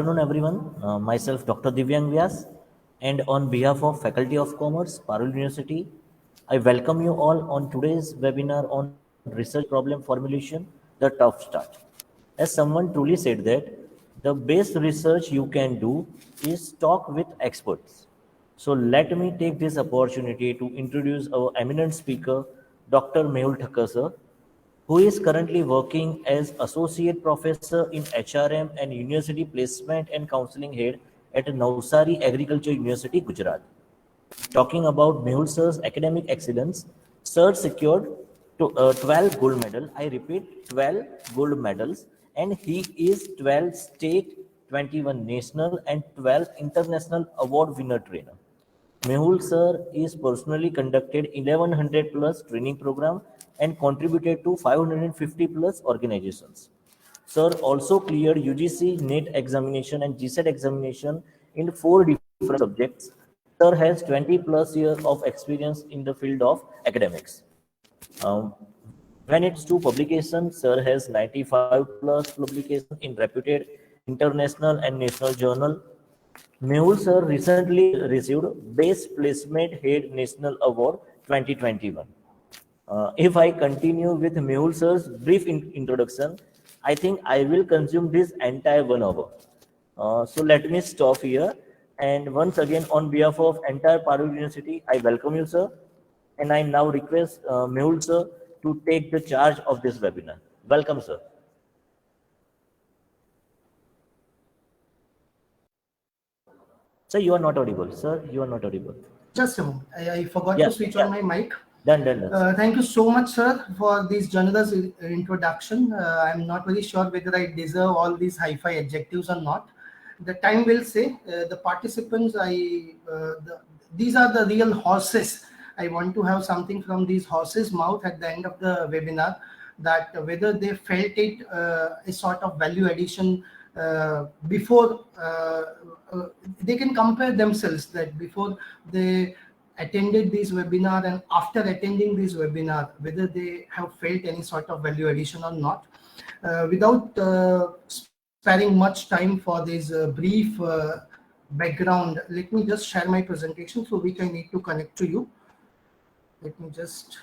Afternoon, everyone. Myself, Dr. Divyang Vyas, and on behalf of Faculty of Commerce, Parul University, I welcome you all on today's webinar on research problem formulation, the tough start. As someone truly said that the best research you can do is talk with experts. So let me take this opportunity to introduce our eminent speaker, Dr. Mehul Thakkar sir, who is currently working as Associate Professor in HRM and University Placement and Counseling Head at Navsari Agriculture University, Gujarat. Talking about Mehul Sir's academic excellence, Sir secured 12 gold medals. I repeat, 12 gold medals, and he is 12 state, 21 national, and 12 international award winner trainer. Mehul sir is personally conducted 1100 plus training program and contributed to 550 plus organizations. Sir also cleared UGC NET examination and GSET examination in 4 different subjects. Sir has 20 plus years of experience in the field of academics. When it's to publication, Sir has 95 plus publications in reputed international and national journal. Mehul sir recently received Best Placement Head National Award 2021. If I continue with Mehul sir's brief introduction, I think I will consume this entire 1 hour. So let me stop here. And once again, on behalf of entire Parul University, I welcome you, sir. And I now request Mehul sir to take the charge of this webinar. Welcome, sir. Sir, you are not audible. Sir, you are not audible. Just a moment. I forgot Yeah, to switch yeah. on my mic. Done. Thank you so much, sir, for this generous introduction. I'm not very sure whether I deserve all these hi-fi adjectives or not. The time will say. The participants, these are the real horses. I want to have something from these horses' mouth at the end of the webinar, that whether they felt it a sort of value addition before they can compare themselves, that before they attended this webinar and after attending this webinar, whether they have felt any sort of value addition or not. Without sparing much time for this brief background, let me just share my presentation through which I need to connect to you. Let me just...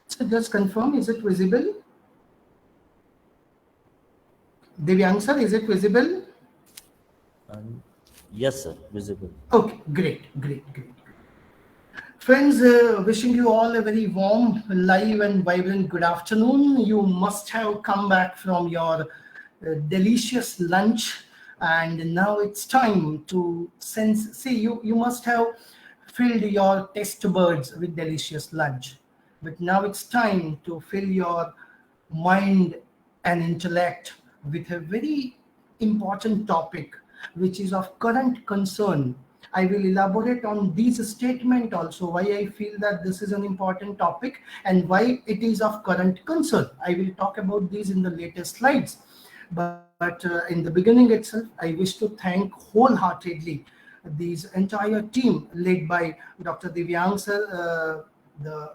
So just confirm, is it visible? Divyang sir, is it visible? Yes, sir, visible. Okay, great. Friends, wishing you all a very warm, live and vibrant good afternoon. You must have come back from your delicious lunch, and now it's time to sense. See, you must have filled your taste buds with delicious lunch, but now it's time to fill your mind and intellect with a very important topic which is of current concern. I will elaborate on this statement also, why I feel that this is an important topic and why it is of current concern. I will talk about these in the later slides. But in the beginning itself, I wish to thank wholeheartedly this entire team led by Dr. Divyang sir, the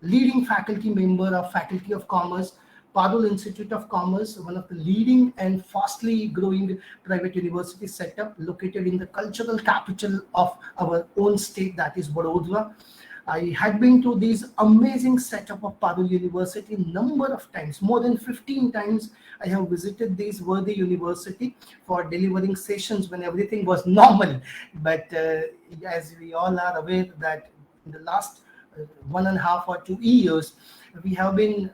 leading faculty member of Faculty of Commerce, Parul Institute of Commerce, one of the leading and fastly growing private university setup located in the cultural capital of our own state, that is Vadodara. I had been to this amazing setup of Parul University number of times, more than 15 times. I have visited this worthy university for delivering sessions when everything was normal. But as we all are aware that in the last 1.5 or 2 years, we have been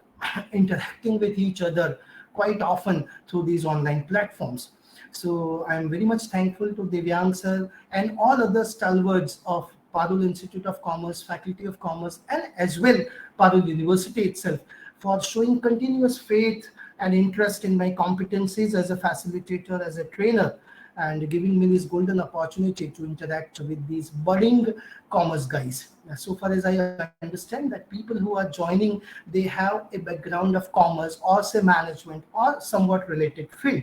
interacting with each other quite often through these online platforms. So I'm very much thankful to Divyang sir and all other stalwarts of Parul Institute of Commerce, Faculty of Commerce, and as well Parul University itself for showing continuous faith and interest in my competencies as a facilitator, as a trainer, and giving me this golden opportunity to interact with these budding commerce guys. So far as I understand, that people who are joining, they have a background of commerce or say management or somewhat related field.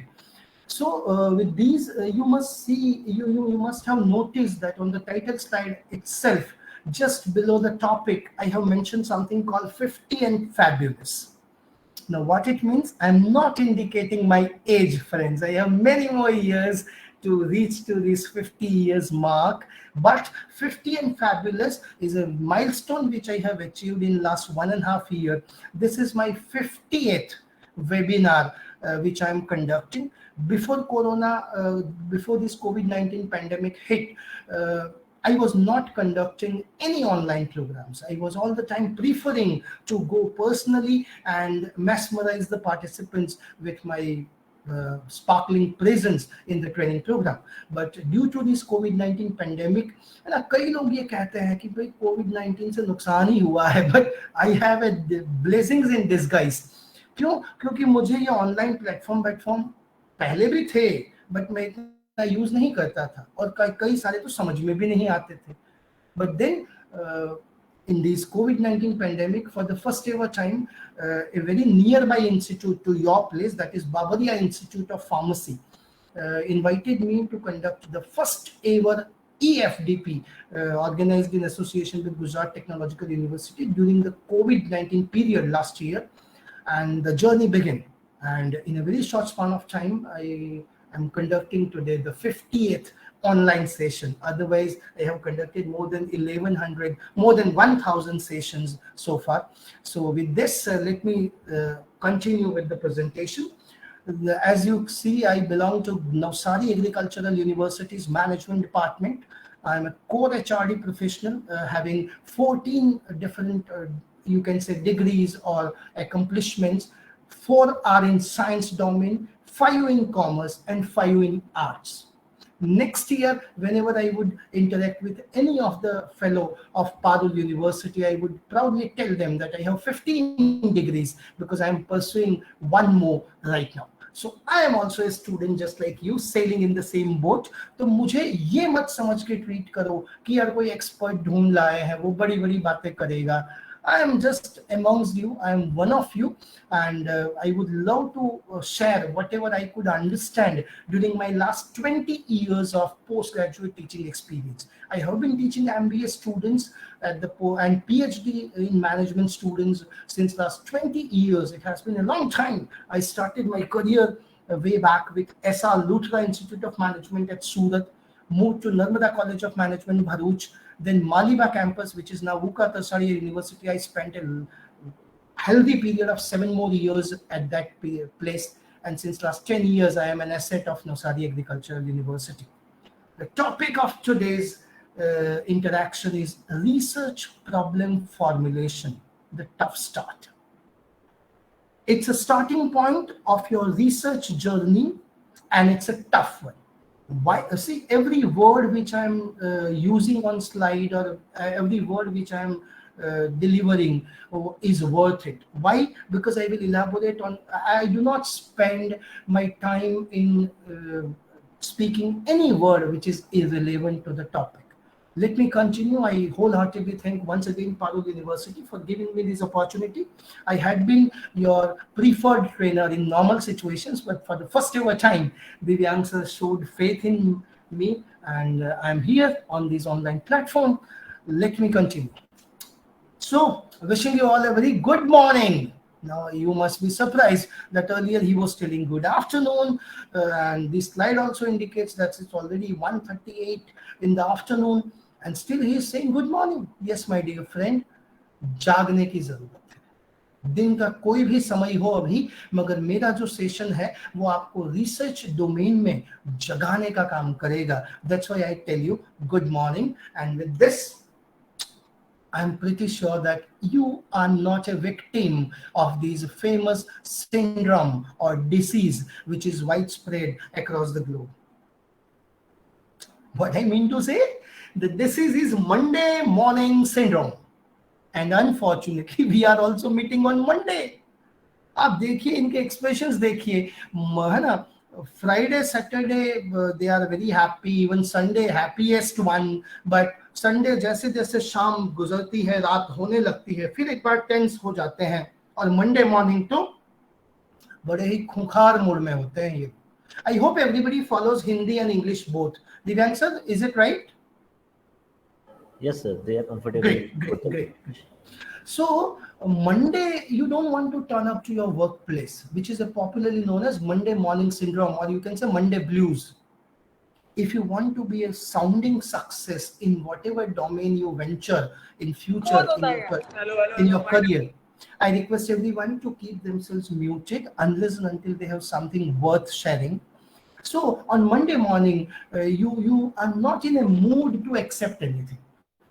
So with these, you must see, you must have noticed that on the title slide itself, just below the topic, I have mentioned something called 50 and Fabulous. Now, what it means, I'm not indicating my age, friends. I have many more years to reach to this 50 years mark. But 50 and Fabulous is a milestone which I have achieved in last 1.5 years. This is my 50th webinar which I am conducting. Before Corona, before this COVID-19 pandemic hit, I was not conducting any online programs. I was all the time preferring to go personally and mesmerize the participants with my sparkling presence in the training program. But due to this COVID-19 pandemic, है ना, कई लोग ये कहते हैं कि भाई COVID-19 से नुकसान ही हुआ है, but I have a blessings in disguise. क्यों? क्योंकि मुझे ये ऑनलाइन प्लेटफॉर्म पहले भी थे, बट मैं इतना यूज नहीं करता था और कई सारे तो समझ में भी नहीं आते थे. But then in this COVID-19 pandemic, for the first ever time, a very nearby institute to your place, that is Bavaria Institute of Pharmacy, invited me to conduct the first ever EFDP, organized in association with Gujarat Technological University during the COVID-19 period last year, and the journey began. And in a very short span of time, I am conducting today the 50th online session. Otherwise, I have conducted more than 1,100, more than 1,000 sessions so far. So with this, let me continue with the presentation. As you see, I belong to Navsari Agricultural University's Management Department. I'm a core HRD professional, having 14 different, you can say, degrees or accomplishments. 4 are in science domain, 5 in commerce, and 5 in arts. Next year, whenever I would interact with any of the fellow of Parul University, I would proudly tell them that I have 15 degrees because I am pursuing one more right now. So I am also a student just like you, sailing in the same boat. तो मुझे ये मत समझ के treat करो कि यार कोई एक्सपर्ट ढूंढ लाए हैं, वो बड़ी बड़ी बातें करेगा. I am just amongst you. I am one of you, and I would love to share whatever I could understand during my last 20 years of postgraduate teaching experience. I have been teaching MBA students at the and PhD in management students since last 20 years. It has been a long time. I started my career way back with SR Luthra Institute of Management at Surat, moved to Narmada College of Management, Bharuch, then Maliba campus, which is now Wuka Tertiary University. I spent a healthy period of 7 more years at that place. And since last 10 years, I am an asset of Navsari Agricultural University. The topic of today's interaction is research problem formulation, the tough start. It's a starting point of your research journey, and it's a tough one. Why? See, every word which I'm using on slide, or every word which I'm delivering is worth it. Why? Because I will elaborate on. I do not spend my time in speaking any word which is irrelevant to the topic. Let me continue. I wholeheartedly thank once again Parul University for giving me this opportunity. I had been your preferred trainer in normal situations, but for the first ever time, Divyang sir showed faith in me, and I'm here on this online platform. Let me continue. So, wishing you all a very good morning. Now, you must be surprised that earlier he was telling good afternoon, and this slide also indicates that it's already 1:38 in the afternoon, and still he is saying good morning. Yes, my dear friend, जागने की जरूरत है. दिन का कोई भी समय हो अभी, मगर मेरा जो सेशन है वो आपको रिसर्च डोमेन में जगाने का काम करेगा. That's why I tell you good morning, and with this, I'm pretty sure that you are not a victim of these famous syndrome or disease which is widespread across the globe. What I mean to say, the disease is Monday morning syndrome, and unfortunately we are also meeting on Monday. आप देखिए इनके expressions देखिए, है ना. Friday, Saturday, they are very happy. Even Sunday, happiest one. But Sunday जैसे जैसे शाम गुजरती है, रात होने लगती है, फिर एक बार टेंस हो जाते हैं, और Monday morning तो बड़े ही खूंखार मूड में होते हैं ये. I hope everybody follows Hindi and English both. Divyang sir, is it right? Yes, sir. They are comfortable Great, with great, the great. location. So Monday, you don't want to turn up to your workplace, which is a popularly known as Monday morning syndrome, or you can say Monday blues. If you want to be a sounding success in whatever domain you venture in future in your career, I request everyone to keep themselves muted unless and until they have something worth sharing. So on Monday morning, you are not in a mood to accept anything.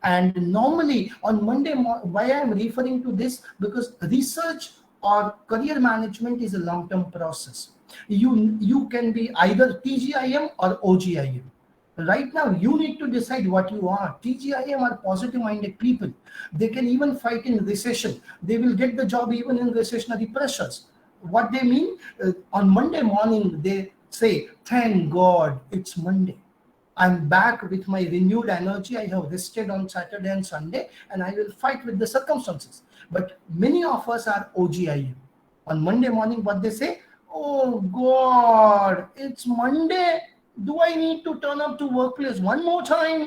And normally on why I am referring to this, because research or career management is a long-term process. You can be either TGIM or OGIM. Right now, you need to decide what you are. TGIM are positive-minded people. They can even fight in recession. They will get the job even in recessionary pressures. What they mean? On Monday morning, they say, "Thank God, it's Monday. I'm back with my renewed energy. I have rested on Saturday and Sunday, and I will fight with the circumstances." But many of us are OGIM. On Monday morning, what they say? "Oh God, it's Monday. Do I need to turn up to workplace one more time?"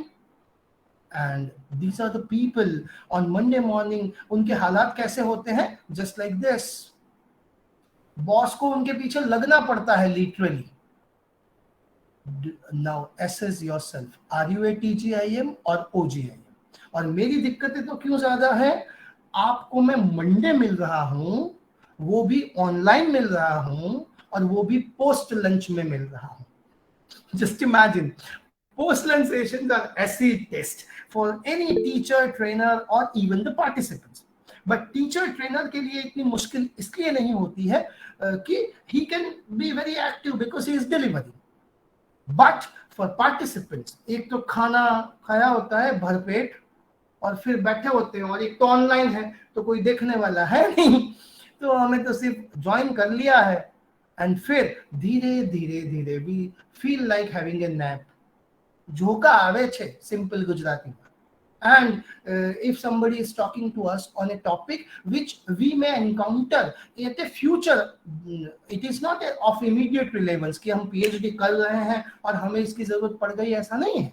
And these are the people on Monday morning. उनके हालात कैसे होते हैं? Just like this. Boss को उनके पीछे लगना पड़ता है literally. Now assess yourself, are you a TGIM or OGIM? और मेरी दिक्कतें तो क्यों ज्यादा है? आपको मैं मंडे मिल रहा हूं, वो भी ऑनलाइन मिल रहा हूं, और वो भी पोस्ट लंच में मिल रहा हूं. Just imagine, post lunch sessions are acid test for any teacher, trainer or even the participants. But teacher trainer के लिए इतनी मुश्किल इसलिए नहीं होती है कि he can be very active because he is delivering. But for participants, एक तो खाना खाया होता है भरपेट और फिर बैठे होते हैं, और एक तो ऑनलाइन है तो कोई देखने वाला है नहीं, तो हमें तो सिर्फ ज्वाइन कर लिया है, एंड फिर धीरे धीरे धीरे we feel like having a nap. झोंका આવે છે સિમ્પલ ગુજરાતીમાં. And if somebody is talking to us on a topic which we may encounter at a future, it is not of immediate relevance कि हम PhD कर रहे हैं और हमें इसकी जरूरत पड़ गई, ऐसा नहीं है.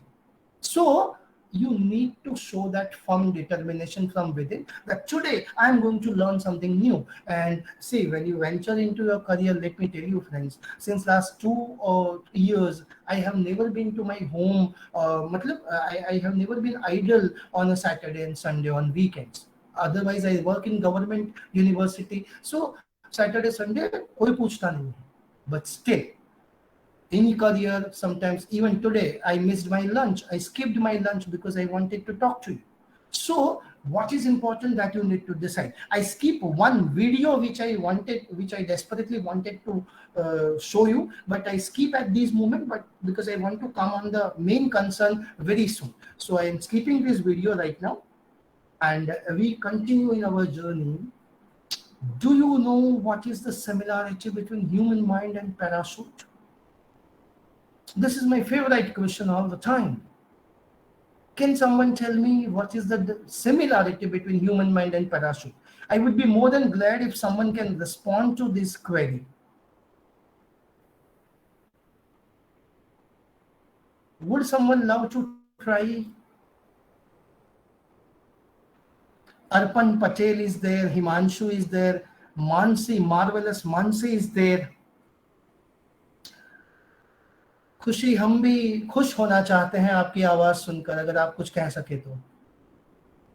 So you need to show that firm determination from within, that today I am going to learn something new. And see, when you venture into your career, let me tell you friends, since last 2 years I have never been to my home. I have never been idle on a Saturday and Sunday on weekends. Otherwise I work in government university, so Saturday Sunday कोई पूछता नहीं है. But still, in career, sometimes even today I missed my lunch, I skipped my lunch because I wanted to talk to you. So what is important that you need to decide. I skip one video which I desperately wanted to show you, but I skip at this moment, but because I want to come on the main concern very soon. So I am skipping this video right now, and we continue in our journey. Do you know what is the similarity between human mind and parachute? This is my favorite question all the time. Can someone tell me what is the similarity between human mind and parachute? I would be more than glad if someone can respond to this query. Would someone love to try? Arpan Patel is there, Himanshu is there, Mansi, marvelous Mansi is there. खुशी, हम भी खुश होना चाहते हैं आपकी आवाज सुनकर, अगर आप कुछ कह सके तो.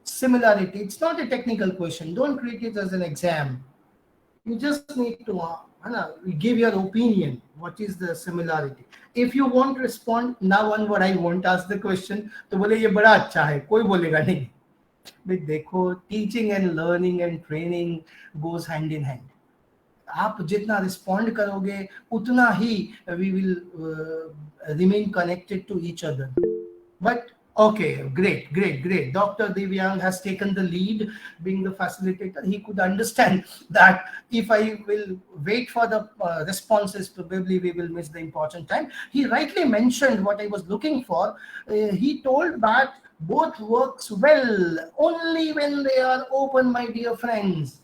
Similarity, it's not a technical question, don't treat it as an exam. You just need to give your opinion. What is the similarity? If you won't respond now on what I won't ask the question, तो बोले ये बड़ा अच्छा है, कोई बोलेगा नहीं. भाई देखो, teaching and learning and training goes hand in hand. आप जितना रिस्पॉन्ड करोगे उतना ही we will remain connected to each other. But okay, great. Dr. Divyang has taken the lead, being the facilitator. He could understand that if I will wait for the responses, probably we will miss the important time. He rightly mentioned what I was looking for. He told that both works well only when they are open, my dear friends.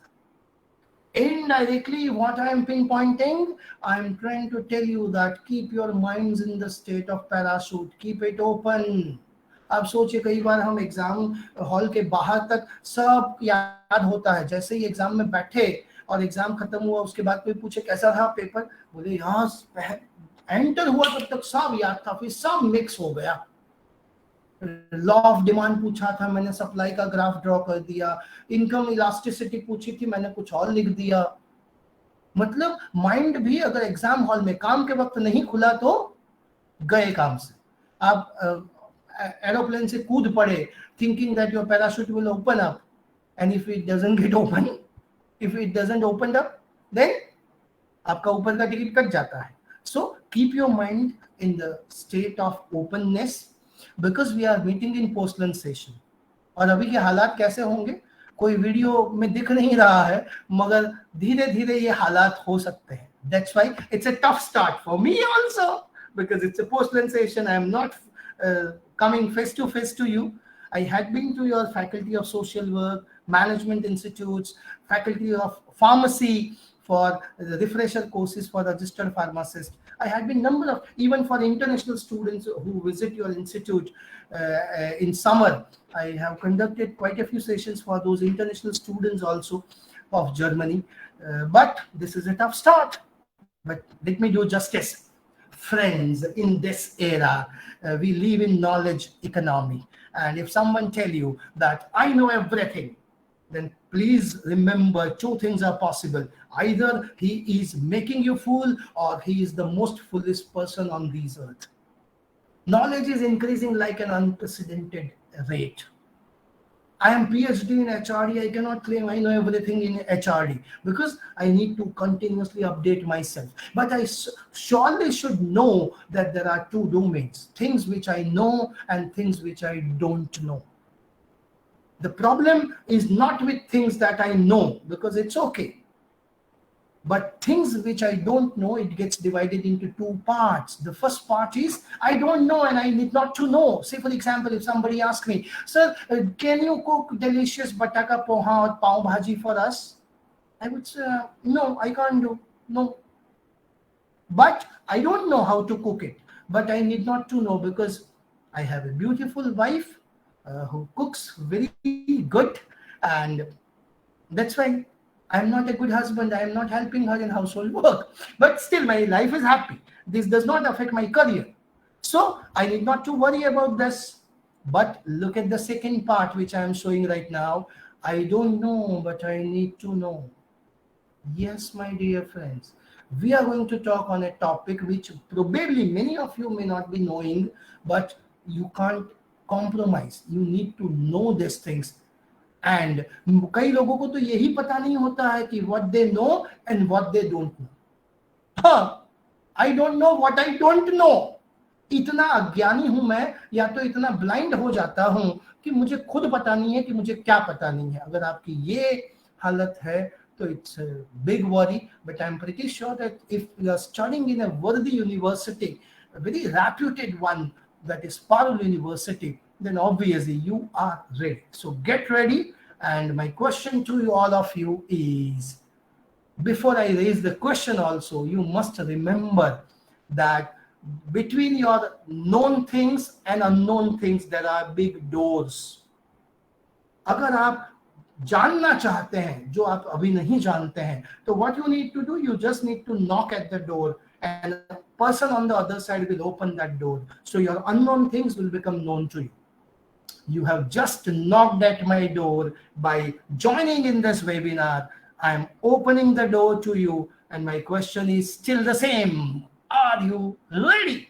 Indirectly, what I am pinpointing, I am trying to tell you that keep your minds in the state of parachute, keep it open. आप सोचिए कई बार हम exam hall के बाहर तक सब याद होता है, जैसे ही एग्जाम में बैठे और एग्जाम खत्म हुआ उसके बाद कोई पूछे कैसा रहा पेपर, बोले यहाँ एंटर हुआ तब तक सब याद था, फिर सब मिक्स हो गया। लॉ ऑफ डिमांड पूछा था, मैंने सप्लाई का ग्राफ ड्रॉ कर दिया। इनकम इलास्टिसिटी पूछी थी, मैंने कुछ और लिख दिया। मतलब माइंड भी अगर एग्जाम हॉल में काम के वक्त नहीं खुला तो गए काम से। आप एरोप्लेन से कूद पड़े thinking that your parachute will open up, and if it doesn't get open, if it doesn't open up, then आपका ऊपर का टिकट कट जाता है। So keep your mind in the state of openness, because we are meeting in post lunch session. और अभी के हालात कैसे होंगे कोई वीडियो में दिख नहीं रहा है, मगर धीरे धीरे ये हालात हो सकते हैं। That's why it's a tough start for me also, because it's a post-lunch session. I am not coming face to face to you. I had been to your faculty of social work, management institutes, faculty of pharmacy for the refresher courses for registered pharmacists. I had been number of, even for international students who visit your institute in summer. I have conducted quite a few sessions for those international students also of Germany. But this is a tough start. But let me do justice. Friends, in this era, we live in knowledge economy. And if someone tell you that I know everything, then please remember two things are possible. Either he is making you fool or he is the most foolish person on this earth. Knowledge is increasing like an unprecedented rate. I am PhD in HRD. I cannot claim I know everything in HRD because I need to continuously update myself. But I surely should know that there are two domains, things which I know and things which I don't know. The problem is not with things that I know, because it's okay. But things which I don't know, it gets divided into two parts. The first part is I don't know and I need not to know. Say for example, if somebody asks me, sir, can you cook delicious bataka poha or pav bhaji for us? I would say, no, I can't do. No. But I don't know how to cook it. But I need not to know because I have a beautiful wife who cooks very good, and that's why I'm not a good husband. I am not helping her in household work. But still, my life is happy. This does not affect my career. So I need not to worry about this. But look at the second part, which I am showing right now. I don't know, but I need to know. Yes, my dear friends, we are going to talk on a topic which probably many of you may not be knowing, but you can't compromise. You need to know these things. And कई लोगों को तो यही पता नहीं होता है कि what they know and what they don't know. हाँ, I don't know what I don't know. इतना अज्ञानी हूं मैं, या तो इतना ब्लाइंड हो जाता हूं कि मुझे खुद पता नहीं है कि मुझे क्या पता नहीं है. अगर आपकी ये हालत है तो it's a big worry, but I'm pretty sure that if you are studying in a worthy university, a very reputed one, that is Parul University, then obviously you are ready. So get ready. And my question to you, all of you, is, before I raise the question also, you must remember that between your known things and unknown things, there are big doors. अगर आप जानना चाहते हैं जो आप अभी नहीं जानते हैं, तो what you need to do, you just need to knock at the door and a person on the other side will open that door. So your unknown things will become known to you. You have just knocked at my door by joining in this webinar. I am opening the door to you, and my question is still the same. Are you ready?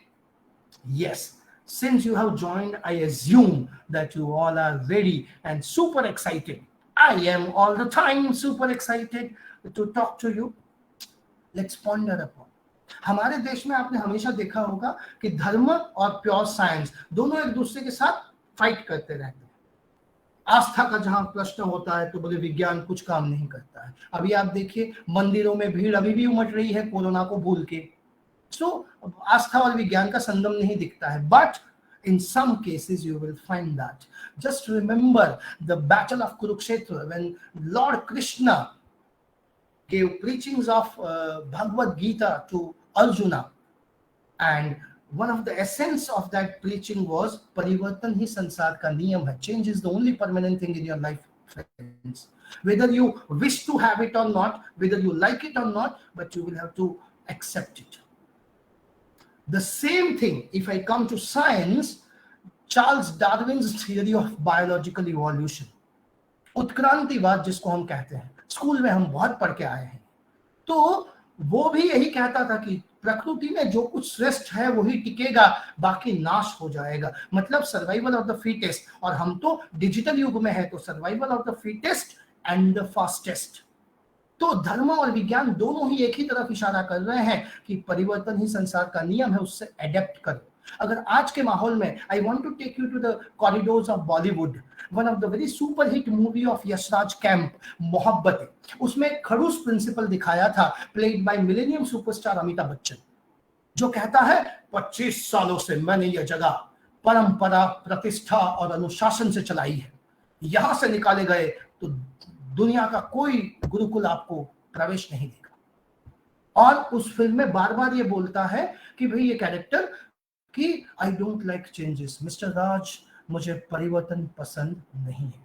Yes. Since you have joined, I assume that you all are ready and super excited. I am all the time super excited to talk to you. Let's ponder upon. हमारे देश में आपने हमेशा देखा होगा कि धर्म और प्योर साइंस दोनों एक दूसरे के साथ फाइट करते रहते हैं. आस्था का जहां प्रश्न होता है तो बोले विज्ञान कुछ काम नहीं करता है. अभी आप देखिए मंदिरों में भीड़ अभी भी उमड़ रही है कोरोना को भूल के. सो आस्था और विज्ञान का संगम नहीं दिखता है. But in some cases you will find that. Just remember the battle of Kurukshetra, when Lord Krishna gave preachings of Bhagavad Gita to Arjuna, and one of the essence of that preaching was परिवर्तन ही संसार का नियम है. Change is the only permanent thing in your life, friends. Whether you wish to have it or not, whether you like it or not, but you will have to accept it. The same thing, if I come to science, Charles Darwin's theory of biological evolution, उत्क्रांतिवाद जिसको हम कहते हैं, school में हम बहुत पढ़ के आए हैं, तो वो भी यही कहता था कि प्रकृति में जो कुछ श्रेष्ठ है वही टिकेगा, बाकी नाश हो जाएगा. मतलब सर्वाइवल ऑफ द फिटेस्ट. और हम तो डिजिटल युग में है, तो survival of the fittest and the fastest. तो धर्म और विज्ञान दोनों ही एक ही तरफ इशारा कर रहे हैं कि परिवर्तन ही संसार का नियम है, उससे एडेप्ट करो. अगर आज के माहौल में, I want to take you to the corridors of Bollywood. One of the very super hit movie of Yash Raj camp, Mohabbatein, उसमें खड़ूस प्रिंसिपल दिखाया था, played by millennium superstar Amitabh Bachchan, जो कहता है 25 सालों से मैंने यह जगह परंपरा, प्रतिष्ठा और अनुशासन से चलाई है. यहां से निकाले गए तो दुनिया का कोई गुरुकुल आपको प्रवेश नहीं देगा. और उस फिल्म में बार बार ये बोलता है कि भाई ये कैरेक्टर कि I don't like changes, mister Raj, मुझे परिवर्तन पसंद नहीं है.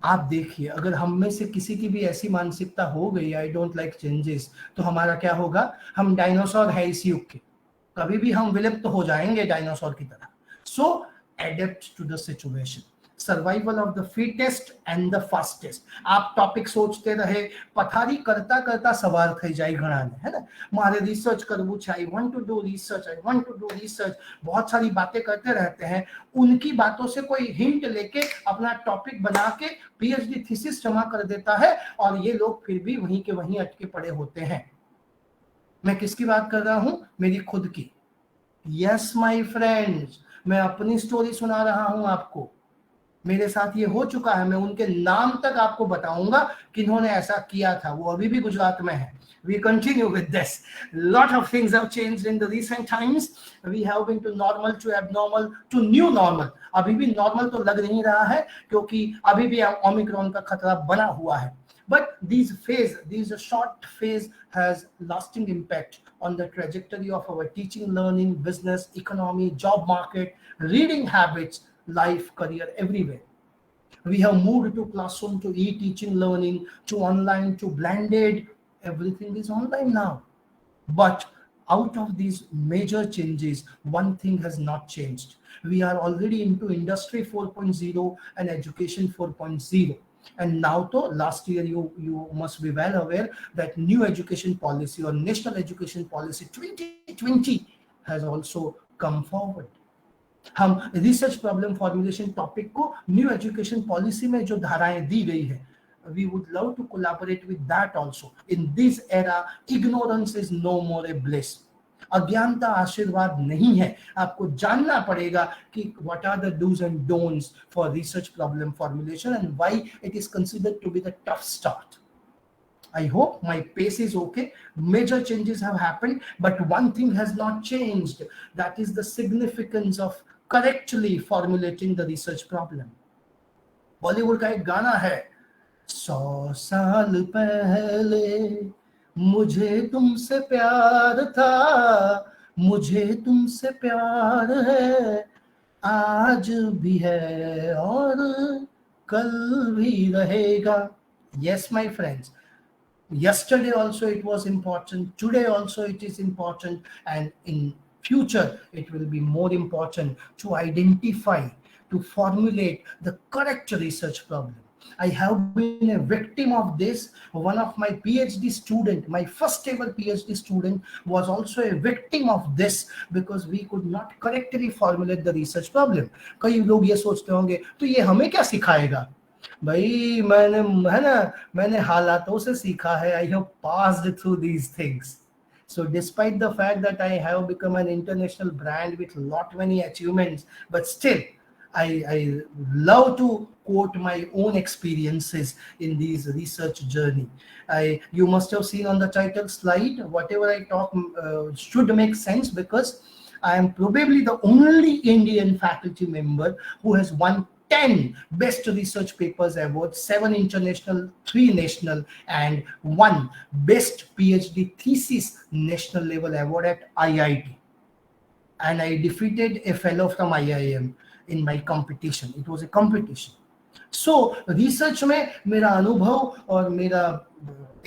आप देखिए, अगर हम में से किसी की भी ऐसी मानसिकता हो गई, आई डोंट लाइक चेंजेस, तो हमारा क्या होगा? हम डायनासोर है इस युग के, कभी भी हम विलुप्त हो जाएंगे डायनासोर की तरह. So adapt to the situation. Survival of the fittest and the fastest. आप टॉपिक सोचते रहे, पथारी करता करता सवार થઈ જાય ઘણાને, है ना? मारे रिसर्च करવું છે, I want to do research, I want to do research. बहुत सारी बातें करते रहते हैं, उनकी बातों से कोई हिंट लेके अपना टॉपिक बना के पीएचडी थीसिस जमा कर देता है, और ये लोग फिर भी वहीं के वहीं अटके पड़े होते हैं. मैं किसकी बात कर रहा हूं? मेरी खुद की. यस माय फ्रेंड्स, मैं अपनी स्टोरी सुना रहा हूं आपको. मेरे साथ ये हो चुका है. मैं उनके नाम तक आपको बताऊंगा किन्होंने ऐसा किया था. वो अभी भी गुजरात में है. We continue with this. Lot of things have changed in the recent times. We have been to normal, to abnormal, to new normal. अभी भी नॉर्मल तो लग नहीं रहा है, क्योंकि अभी भी ओमिक्रॉन का खतरा बना हुआ है. But these short phase has lasting impact on the trajectory of our teaching, learning, business, economy, job market, reading habits, life, career, everywhere. We have moved to classroom, to e-teaching, learning, to online, to blended. Everything is online now. But out of these major changes, one thing has not changed. We are already into industry 4.0 and education 4.0. And now, last year, you must be well aware that new education policy or national education policy 2020 has also come forward. हम research problem formulation topic को new education policy में जो धाराएं दी गई है, we would love to collaborate with that also. In this era, ignorance is no more a bliss. अज्ञानता आशीर्वाद नहीं है. आपको जानना पड़ेगा कि what are the do's and don'ts for research problem formulation and why it is considered to be the tough start. I hope my pace is okay. Major changes have happened, but one thing has not changed. That is the significance of correctly formulating the research problem. Bollywood का एक गाना है, 100 साल पहले मुझे तुमसे प्यार था, मुझे तुमसे प्यार है, आज भी है और कल भी रहेगा. Yes, my friends. Yesterday also it was important, today also it is important, and in future it will be more important to identify, to formulate the correct research problem. I have been a victim of this. One of my PhD student, my first ever PhD student, was also a victim of this because we could not correctly formulate the research problem. कई लोग ये सोचते होंगे तो ये हमें क्या सिखाएगा? भाई मैंने हालातों से सीखा है. I have passed through these things. So despite the fact that I have become an international brand with lot many achievements, but still I love to quote my own experiences in these research journey. You must have seen on the title slide, whatever I talk should make sense, because I am probably the only Indian faculty member who has won 10 Best Research Papers Award, 7 international, 3 national, and 1 Best PhD Thesis National Level Award at IIT. And I defeated a fellow from IIM in my competition. It was a competition. So research में मेरा अनुभव और मेरा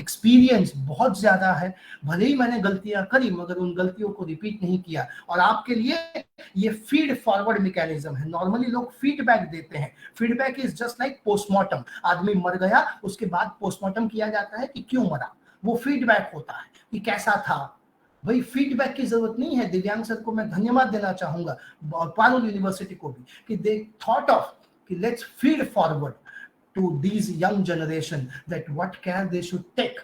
experience बहुत ज्यादा है. भले ही मैंने गलतियां करी मगर उन गलतियों को रिपीट नहीं किया. और आपके लिए ये फीड फॉरवर्ड मैकेनिज्म है. नॉर्मली लोग फीडबैक देते हैं. Feedback is just like postmortem. आदमी मर गया, उसके बाद पोस्टमार्टम किया जाता है कि क्यों मरा. वो फीडबैक होता है कि कैसा था. भाई फीडबैक की जरूरत नहीं है. दिव्यांग सर को मैं धन्यवाद देना चाहूंगा और पारुल यूनिवर्सिटी को भी कि दे थॉट ऑफ कि let's feed forward to these young generation that what care they should take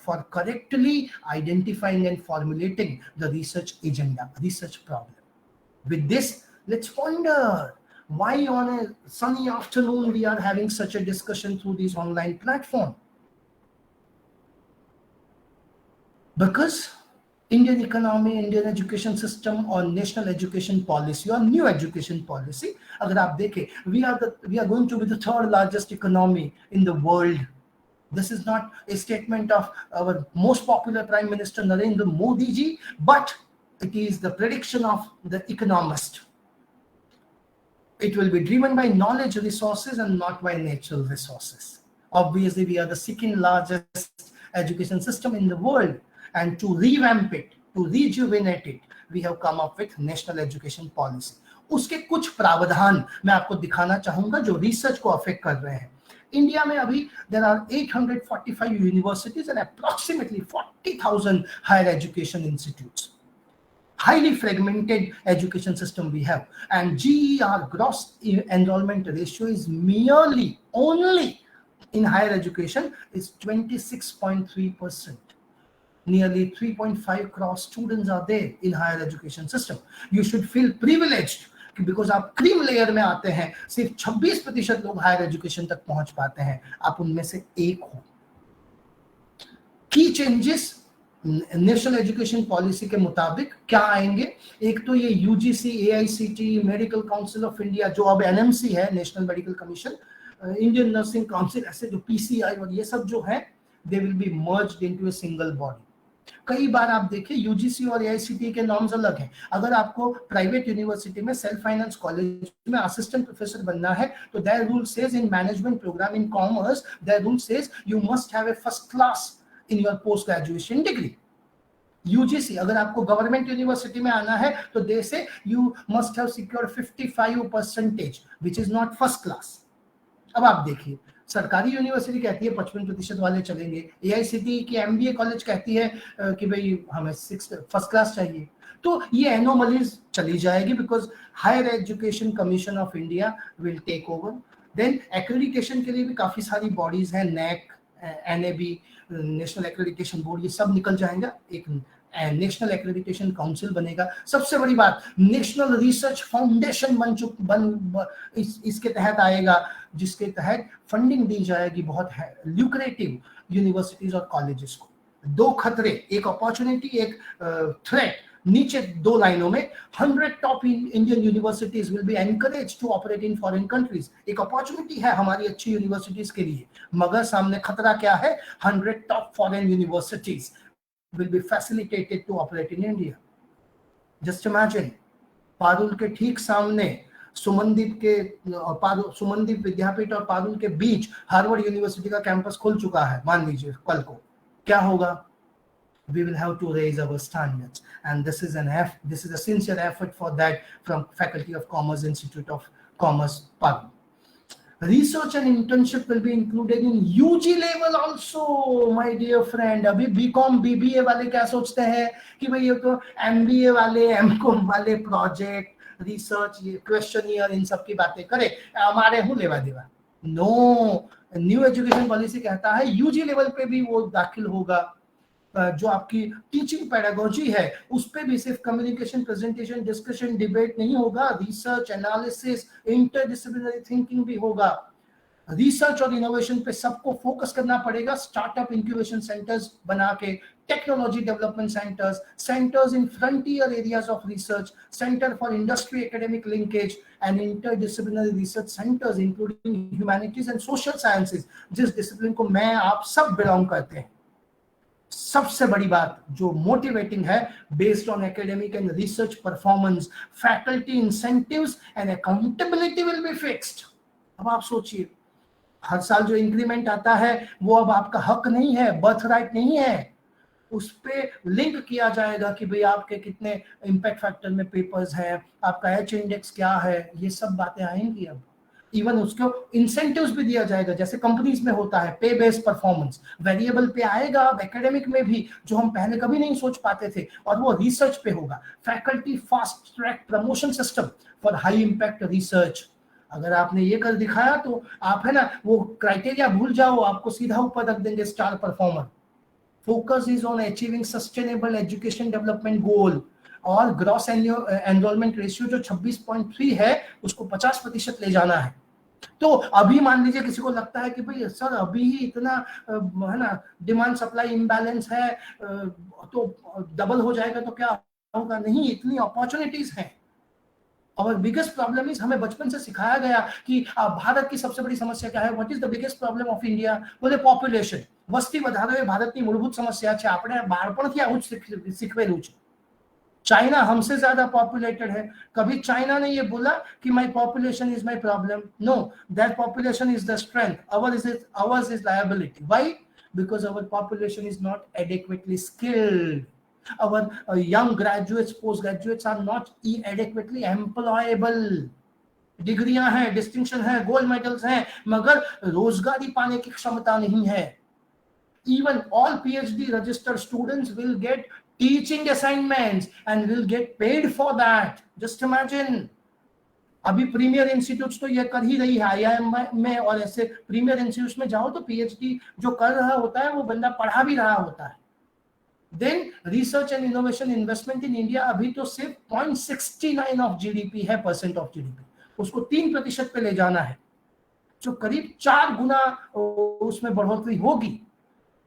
for correctly identifying and formulating the research agenda, research problem. With this, let's ponder why on a sunny afternoon we are having such a discussion through this online platform. Because Indian economy, Indian education system or national education policy or new education policy, अगर आप देखें, we are going to be the third largest economy in the world. This is not a statement of our most popular Prime Minister Narendra Modi ji, but it is the prediction of the economist. It will be driven by knowledge resources and not by natural resources. Obviously, we are the second largest education system in the world. And to revamp it, to rejuvenate it, we have come up with national education policy. उसके कुछ प्रावधान मैं आपको दिखाना चाहूंगा जो research को affect कर रहे हैं. इंडिया में अभी there are 845 universities and approximately 40,000 higher education institutes. Highly fragmented education system we have, and GER, gross enrollment ratio, is merely only in higher education is 26.3%. Nearly 3.5 crore students are there in higher education system. You should feel privileged because आप cream layer में आते हैं. सिर्फ 26% लोग higher education तक पहुंच पाते हैं. आप उनमें से एक हो. की चेंजेस नेशनल एजुकेशन पॉलिसी के मुताबिक क्या आएंगे? एक तो ये UGC, AICT, medical council of India जो अब एनएमसी है, national medical commission, Indian nursing council, ऐसे जो पीसीआई और ये सब जो है, they will be merged into a single body. कई बार आप देखें यूजीसी और एआईसीटी के नॉर्म्स अलग हैं. अगर आपको प्राइवेट यूनिवर्सिटी में सेल्फ फाइनेंस कॉलेज में असिस्टेंट प्रोफेसर बनना है तो their rule says in management program in commerce, their rule says you must have a first class in your post graduation degree. UGC, अगर आपको गवर्नमेंट यूनिवर्सिटी में आना है तो दे से you must have secured 55% which is not first class. अब आप देखिए, सरकारी यूनिवर्सिटी कहती है 55% वाले चलेंगे. एआईसीटी की एमबीए कॉलेज कहती है कि भाई हमें फर्स्ट क्लास चाहिए. तो ये एनोमलीज चली जाएगी because higher education commission of India will take over. Then accreditation के लिए भी काफी सारी बॉडीज हैं, NAAC, NAB, national accreditation board, ये सब निकल जाएगा. एक नेशनल एक्रेडिटेशन काउंसिल बनेगा. सबसे बड़ी बात, नेशनल रिसर्च फाउंडेशन इसके तहत आएगा, जिसके तहत फंडिंग दी जाएगी बहुत ल्यूक्रेटिव यूनिवर्सिटीज और कॉलेजेस को. दो खतरे, एक अपॉर्चुनिटी, एक थ्रेट. नीचे दो लाइनों में 100 top Indian universities will be encourage to operate in foreign countries. एक अपॉर्चुनिटी है हमारी अच्छी यूनिवर्सिटीज के लिए, मगर सामने खतरा क्या है? 100 top foreign universities will be facilitated to operate in India. Just imagine, Parul के ठीक सामने सुमनदीप विद्यापीठ और पारुल के बीच हार्वर्ड यूनिवर्सिटी का कैंपस खुल चुका है. मान लीजिए कल को क्या होगा? We will have to raise our standards, and this is a sincere effort for that from Faculty of Commerce, Institute of Commerce, Parul. Research and internship will be included in UG level also, my dear friend. अभी BCom, BBA वाले क्या सोचते हैं कि भाई ये तो MBA वाले, MCom वाले प्रोजेक्ट, रिसर्च, ये क्वेश्चनियर, इन सब की बातें करे, हमारे हूँ लेवा देवा. नो, न्यू एजुकेशन पॉलिसी कहता है UG लेवल पे भी वो दाखिल होगा. जो आपकी टीचिंग पेडागोजी है उस पे भी सिर्फ कम्युनिकेशन, प्रेजेंटेशन, डिस्कशन, डिबेट नहीं होगा. रिसर्च, एनालिसिस, इंटरडिसिप्लिनरी थिंकिंग भी होगा. रिसर्च और इनोवेशन पे सबको फोकस करना पड़ेगा. स्टार्टअप इंक्यूबेशन सेंटर्स बना के technology development centers, centers in frontier areas of research, center for industry academic linkage, and interdisciplinary research centers including humanities and social sciences, जिस डिसिप्लिन को मैं आप सब बिलोंग करते हैं. सबसे बड़ी बात जो मोटिवेटिंग है, based on academic and research performance, faculty incentives and accountability will be fixed. अब आप सोचिए, हर साल जो इंक्रीमेंट आता है वो अब आपका हक नहीं है, बर्थ राइट नहीं है. उस पे लिंक किया जाएगा कि भाई आपके कितने इम्पैक्ट फैक्टर में पेपर्स हैं, आपका एच इंडेक्स क्या है, ये सब बातें आएंगी. अब इवन उसको इंसेंटिव्स भी दिया जाएगा, जैसे कंपनीज में होता है पे बेस्ड परफॉर्मेंस, वेरिएबल पे आएगा अब एकेडमिक में भी, जो हम पहले कभी नहीं सोच पाते थे, और वो रिसर्च पे होगा. Faculty fast track promotion system for high impact research. अगर आपने ये कर दिखाया तो आप है ना वो क्राइटेरिया भूल जाओ, आपको सीधा ऊपर रख देंगे star performer. Focus is on achieving sustainable education development goal, और ग्रॉस एनरोलमेंट रेशियो जो 26.3 है उसको 50% ले जाना है. तो अभी मान लीजिए किसी को लगता है कि भाई सर अभी ही इतना है ना डिमांड सप्लाई इम्बैलेंस है, तो डबल हो जाएगा तो क्या होगा. नहीं, इतनी अपॉर्चुनिटीज हैं. और बिगेस्ट प्रॉब्लम इज, हमें बचपन से सिखाया गया कि भारत की सबसे बड़ी समस्या क्या है, what is the biggest problem of India, बोले पॉपुलेशन. वस्ती વધારો એ ભારતની મૂળભૂત સમસ્યા છે. આપણે બાળપણથી આવું જ શીખવેલું છે. चाइना हमसे ज्यादा पॉपुलेटेड है. कभी चाइना ने ये बोला कि my population is my problem. No, that population is the strength. ours is liability. Why? Because our population is not adequately skilled. Our young graduates, postgraduates are not adequately employable. डिग्रियां हैं, distinction है, gold medals हैं, मगर रोजगारी पाने की क्षमता नहीं है. Even all PhD registered students will get teaching assignments and will get paid for that. Just imagine. अभी प्रीमियर इंस्टीट्यूट्स तो ये कर ही रही है, IIM में और ऐसे प्रीमियर इंस्टीट्यूट्स में जाओ तो PhD जो कर रहा होता है वो बंदा पढ़ा भी रहा होता है. Then research and innovation investment in India अभी तो सिर्फ 0.69 ऑफ जीडीपी है, परसेंट ऑफ जीडीपी. उसको 3% पे ले जाना है, जो करीब 4 गुना उसमें बढ़ोतरी होगी.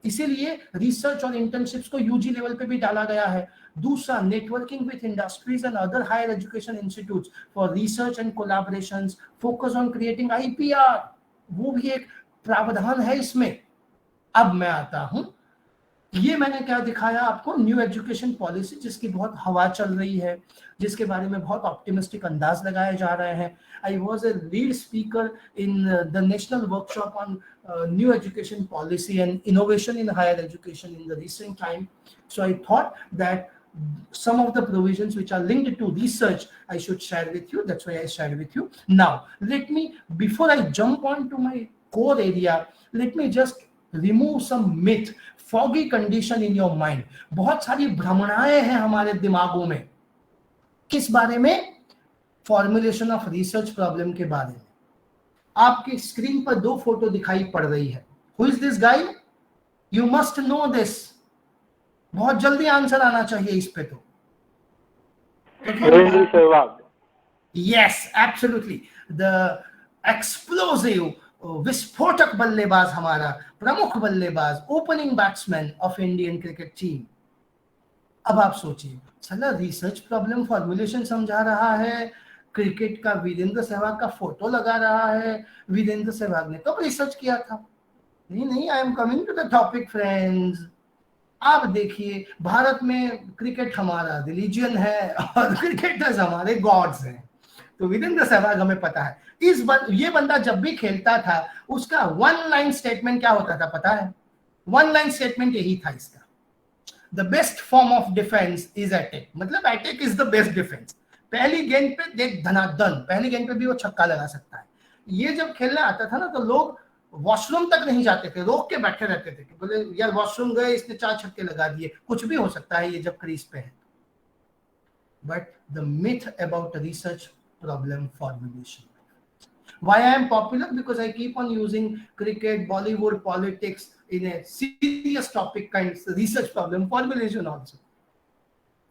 इसीलिए रिसर्च और इंटर्नशिप्स को यूजी लेवल पे भी डाला गया है. दूसरा, networking with industries and other higher education institutes for research and collaborations, focus on creating IPR, वो भी एक प्रावधान है इसमें. अब मैं आता हूं, ये मैंने क्या दिखाया आपको, न्यू एजुकेशन पॉलिसी जिसकी बहुत हवा चल रही है, जिसके बारे में बहुत ऑप्टिमिस्टिक अंदाज लगाए जा रहे हैं. I was a lead speaker in the national workshop on new education policy and innovation in higher education in the recent time. So I thought that some of the provisions which are linked to research I should share with you. That's why I shared with you. Now, let me, before I jump on to my core area, let me just remove some myth, foggy condition in your mind. बहुत सारी भ्रमणाएं हैं हमारे दिमागों में. किस बारे में? Formulation of research problem के बारे में. आपकी स्क्रीन पर 2 फोटो दिखाई पड़ रही है. Who is this guy? You must know this. बहुत जल्दी आंसर आना चाहिए इस पे. तो Virender Sehwag. Yes, absolutely. The explosive विस्फोटक बल्लेबाज, हमारा प्रमुख बल्लेबाज, opening batsman of Indian cricket team. अब आप सोचिए, साला रिसर्च प्रॉब्लम फॉर्मुलेशन समझा रहा है, क्रिकेट का वीरेंद्र सहवाग का फोटो लगा रहा है. वीरेंद्र सहवाग ने कब रिसर्च किया था? नहीं, I am coming to the topic friends. आप देखिए, भारत में क्रिकेट हमारा रिलीजियन है और क्रिकेटर्स हमारे गॉड्स हैं. तो वीरेंद्र सहवाग हमें पता है. ये बंदा जब भी खेलता था उसका 1 लाइन स्टेटमेंट क्या होता था पता है? 1 लाइन स्टेटमेंट यही था इसका, the best form of defence is attack. मतलब attack is the best defence. पहली गेंद पे देख धनाधन, पहली गेंद पे भी वो छक्का लगा सकता है. ये जब खेलने आता था ना तो लोग वॉशरूम तक नहीं जाते थे, रोक के बैठे रहते थे कि बोले यार वॉशरूम गए, इसने 4 छक्के लगा दिए. कुछ भी हो सकता है ये जब क्रीज पे है. But the myth about research problem formulation. Why I am popular? Because I keep on using cricket, Bollywood, politics in a serious topic kind of research problem formulation also.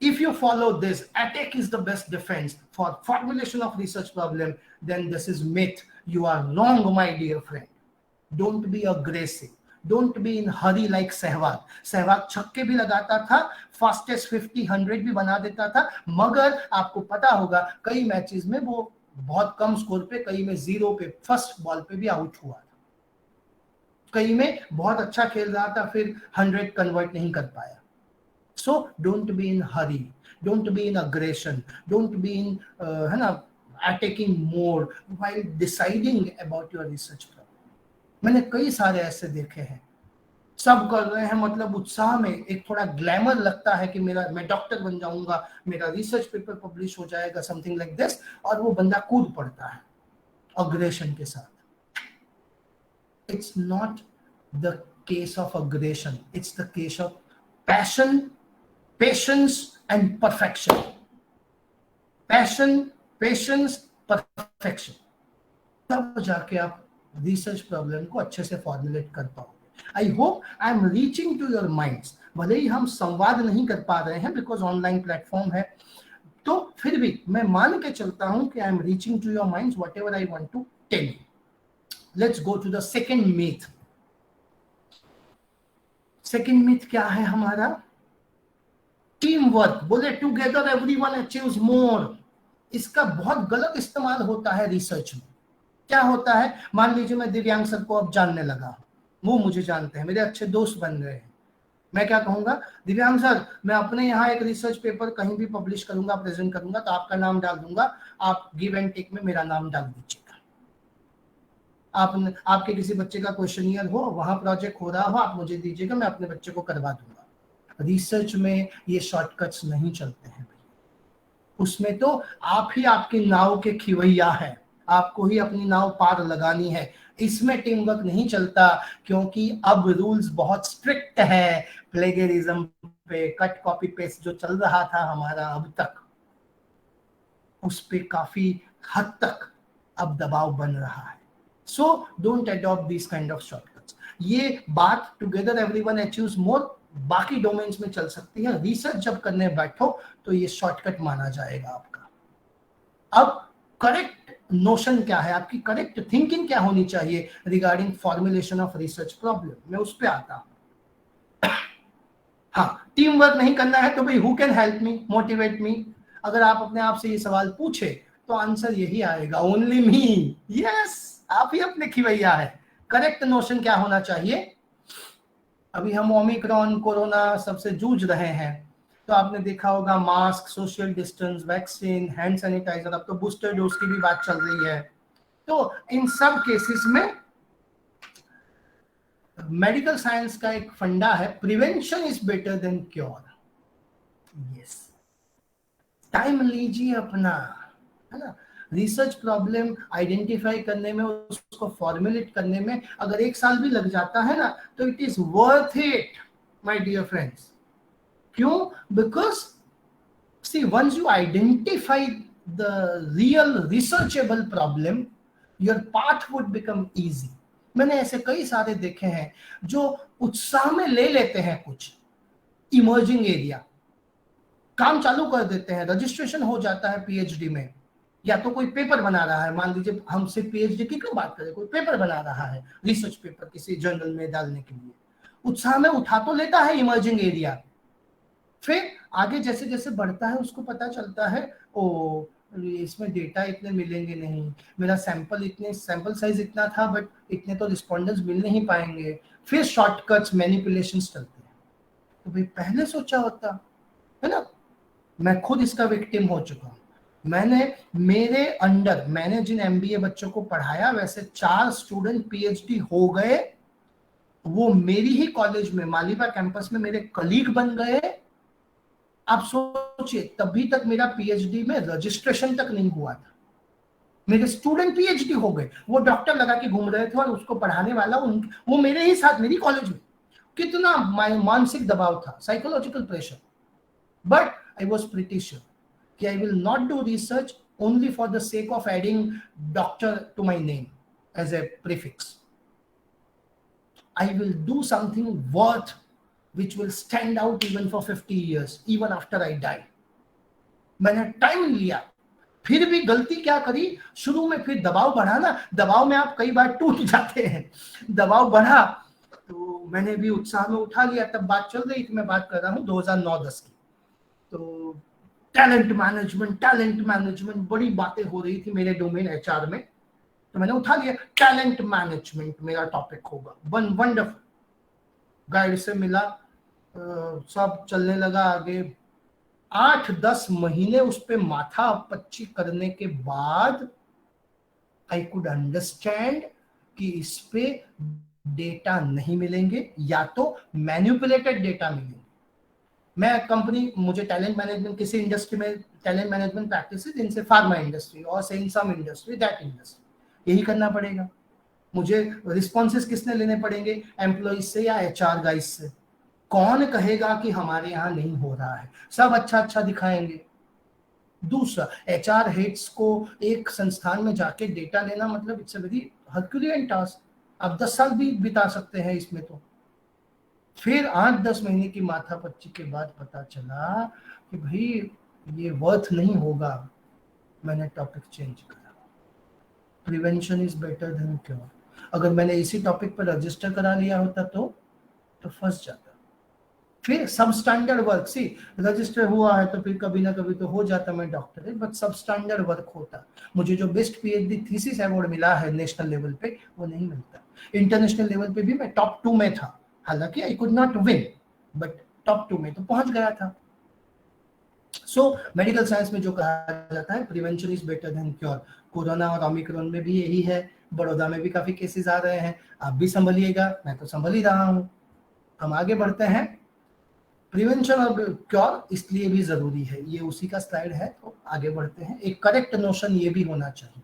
If you follow this, attack is the best defense for formulation of research problem, then this is myth. You are wrong, my dear friend. Don't be aggressive. Don't be in Hari like Sehwag. Sehwag छक्के भी लगाता था, fastest 50-100 भी बना देता था, मगर आपको पता होगा कई मैचेस में वो बहुत कम स्कोर पे, कई में 0 पे फर्स्ट बॉल पे भी आउट हुआ था, कई में बहुत अच्छा खेल रहा था फिर 100 कन्वर्ट नहीं कर पाया। So don't be in hurry, don't be in aggression, don't be in है ना attacking more while deciding about your research problem। मैंने कई सारे ऐसे देखे हैं, सब कर रहे हैं, मतलब उत्साह में एक थोड़ा ग्लैमर लगता है कि मैं डॉक्टर बन जाऊंगा, मेरा रिसर्च पेपर पब्लिश हो जाएगा, समथिंग लाइक दिस, और वो बंदा कूद पड़ता है अग्रेशन के साथ। It's not the case of aggression, it's the case of passion, patience and perfection। Passion, patience, perfection, तब जाके आप रिसर्च प्रॉब्लम को अच्छे से फॉर्मुलेट कर पाओगे। I hope I am reaching to your minds. भले ही हम संवाद नहीं कर पा रहे हैं बिकॉज ऑनलाइन प्लेटफॉर्म है, तो फिर भी मैं मान के चलता हूं कि I am reaching to your minds what ever I want to tell you. Let's go to the second myth. Second myth क्या है हमारा? Team work. बोले टुगेदर एवरीवन अचीव्स मोर। इसका बहुत गलत इस्तेमाल होता है रिसर्च में। क्या होता है, मान लीजिए मैं दिव्यांग सर को अब जानने लगा, वो मुझे जानते हैं, मेरे अच्छे दोस्त बन गए हैं। मैं क्या कहूंगा, दिव्यांग सर मैं अपने यहाँ एक रिसर्च पेपर कहीं भी पब्लिश करूंगा, प्रेजेंट करूंगा, तो आपका नाम डाल दूंगा, आप गिव एंड टेक में मेरा नाम डाल दीजिएगा। आपके किसी बच्चे का क्वेश्चनियर हो, वहां प्रोजेक्ट हो रहा हो, आप मुझे दीजिएगा, मैं अपने बच्चे को करवा दूंगा। रिसर्च में ये शॉर्टकट्स नहीं चलते हैं, उसमें तो आप ही आपकी नाव के खिवैया हैं, आपको ही अपनी नाव पार लगानी है। इसमें टीम वर्क नहीं चलता, क्योंकि अब रूल्स बहुत स्ट्रिक्ट है। प्लेगरिज्म पे, कट कॉपी पेस्ट जो चल रहा था हमारा अब तक, उस पे काफी हद तक अब दबाव बन रहा है। So don't adopt this kind of shortcuts. ये बात टुगेदर एवरीवन अचीव्स मोर बाकी डोमेन्स में चल सकती है, रिसर्च जब करने बैठो तो ये शॉर्टकट माना जाएगा आपका। अब करेक्ट नोशन क्या है, आपकी करेक्ट थिंकिंग क्या होनी चाहिए regarding formulation of research problem, मैं उस पर आता हूं। हाँ, टीम वर्क नहीं करना है तो भाई who can help me, motivate me. अगर आप अपने आप से ये सवाल पूछे तो आंसर यही आएगा, ओनली मी। यस, आप ही अपने खिवैया है। करेक्ट नोशन क्या होना चाहिए? अभी हम ओमिक्रॉन कोरोना सबसे जूझ रहे हैं, तो आपने देखा होगा mask, social distance, vaccine, hand sanitizer, अब तो बूस्टर डोज की भी बात चल रही है। तो इन सब केसेस में मेडिकल साइंस का एक फंडा है, prevention is better than cure. Yes, time लीजिए अपना, है ना। रिसर्च प्रॉब्लम आइडेंटिफाई करने में, उसको फॉर्मुलेट करने में अगर 1 साल भी लग जाता है ना, तो it is worth it my dear friends. क्यों? Because see, once you identify the real researchable problem, your path would become easy. मैंने ऐसे कई सारे देखे हैं जो उत्साह में ले लेते हैं कुछ इमर्जिंग एरिया, काम चालू कर देते हैं, रजिस्ट्रेशन हो जाता है पीएचडी में, या तो कोई पेपर बना रहा है, मान लीजिए हम सिर्फ पीएचडी की क्यों बात करें, कोई पेपर बना रहा है, रिसर्च पेपर किसी जर्नल में डालने के लिए, उत्साह में उठा तो लेता है इमर्जिंग एरिया। फिर आगे जैसे जैसे बढ़ता है उसको पता चलता है, ओ इसमें डेटा इतने मिलेंगे नहीं, मेरा सैंपल साइज इतना था, बट इतने तो रिस्पॉन्डेंट्स मिल नहीं पाएंगे। फिर शॉर्टकट्स, मैनिपुलेशंस चलते हैं। तो भाई पहले सोचा होता, है ना। मैं खुद इसका विक्टिम हो चुका हूं। मैंने जिन एमबीए बच्चों को पढ़ाया, वैसे 4 स्टूडेंट पीएचडी हो गए, वो मेरी ही कॉलेज में मालीबा कैंपस में मेरे कलीग बन गए। आप सोचिए, तभी तक मेरा पीएचडी में रजिस्ट्रेशन तक नहीं हुआ था, मेरे स्टूडेंट पीएचडी हो गए। वो डॉक्टर लगा के घूम रहे थे और उसको पढ़ाने वाला वो मेरे ही साथ, मेरी कॉलेज में। कितना मानसिक दबाव था, psychological pressure. But I was pretty sure कि I will not do research only for the sake of adding doctor to my name as a prefix. I will do something worth which will stand out even for 50 years, even after I die. मैंने time लिया, फिर भी गलती क्या करी, शुरू में फिर दबाव बढ़ा ना, दबाव में आप कई बार टूट जाते हैं। दबाव बढ़ा, तो मैंने भी उत्साह में उठा लिया, तब बात चल रही थी, मैं बात कर रहा हूँ 2009-10 की। तो टैलेंट मैनेजमेंट बड़ी बातें हो रही थी मेरे डोमेन एचआर में, तो मैंने उठा लिया टैलेंट मैनेजमेंट मेरा टॉपिक होगा। वंडरफुल, गाइड से मिला, सब चलने लगा आगे। 8-10 महीने उस पे माथा पच्ची करने के बाद आई कुड अंडरस्टैंड कि इस पे डेटा नहीं मिलेंगे, या तो मैन्युपुलेटेड डेटा मिलेंगे। मैं कंपनी, मुझे टैलेंट मैनेजमेंट किसी इंडस्ट्री में टैलेंट मैनेजमेंट प्रैक्टिसेस, इनसे फार्मा इंडस्ट्री और से इन सम इंडस्ट्री दैट इंडस्ट्री, यही करना पड़ेगा मुझे। रिस्पॉन्सेस किसने लेने पड़ेंगे, एम्प्लॉइज से या एचआर गाइस से। कौन कहेगा कि हमारे यहाँ नहीं हो रहा है, सब अच्छा अच्छा दिखाएंगे। दूसरा, एचआर हेड्स को एक संस्थान में जाके डेटा लेना मतलब it's a very Herculean task, आप 10 साल भी बिता सकते हैं इसमें। तो फिर 8-10 महीने की माथापच्ची के बाद पता चला कि भाई ये वर्थ नहीं होगा। मैंने टॉपिक चेंज करा, prevention is better than cure. अगर मैंने इसी टॉपिक पर रजिस्टर करा लिया होता तो फंस जाता। फिर सब स्टैंडर्ड वर्क, सी रजिस्टर हुआ है तो फिर कभी ना कभी तो हो जाता मैं डॉक्टरेट, बट सब स्टैंडर्ड वर्क होता। मुझे जो बेस्ट पीएचडी थीसिस अवार्ड मिला है नेशनल लेवल पे, वो नहीं मिलता। इंटरनेशनल लेवल पे भी मैं टॉप 2 में था, हालांकि I could not win, but top 2 में तो पहुंच गया था। सो मेडिकल साइंस में जो कहा जाता है prevention is better than cure, corona और ओमिक्रॉन में भी यही है, बड़ौदा में भी काफी केसेस आ रहे हैं, आप भी संभलिएगा, मैं तो संभल ही रहा हूं। हम आगे बढ़ते हैं। प्रिवेंशन और क्योर इसलिए भी जरूरी है, ये उसी का स्लाइड है, तो आगे बढ़ते हैं। एक करेक्ट नोशन ये भी होना चाहिए,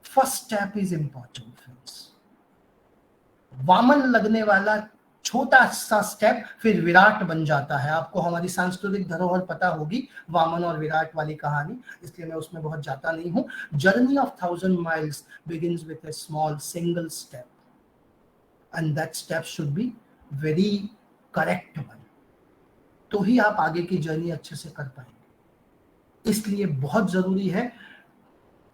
first step is important friends. वामन लगने वाला छोटा सा स्टेप फिर विराट बन जाता है। आपको हमारी सांस्कृतिक धरोहर पता होगी, वामन और विराट वाली कहानी, इसलिए मैं उसमें बहुत जाता नहीं हूं। Journey of 1000 miles begins with a small single step, and that step should be very correct one, तो ही आप आगे की जर्नी अच्छे से कर पाएंगे। इसलिए बहुत जरूरी है,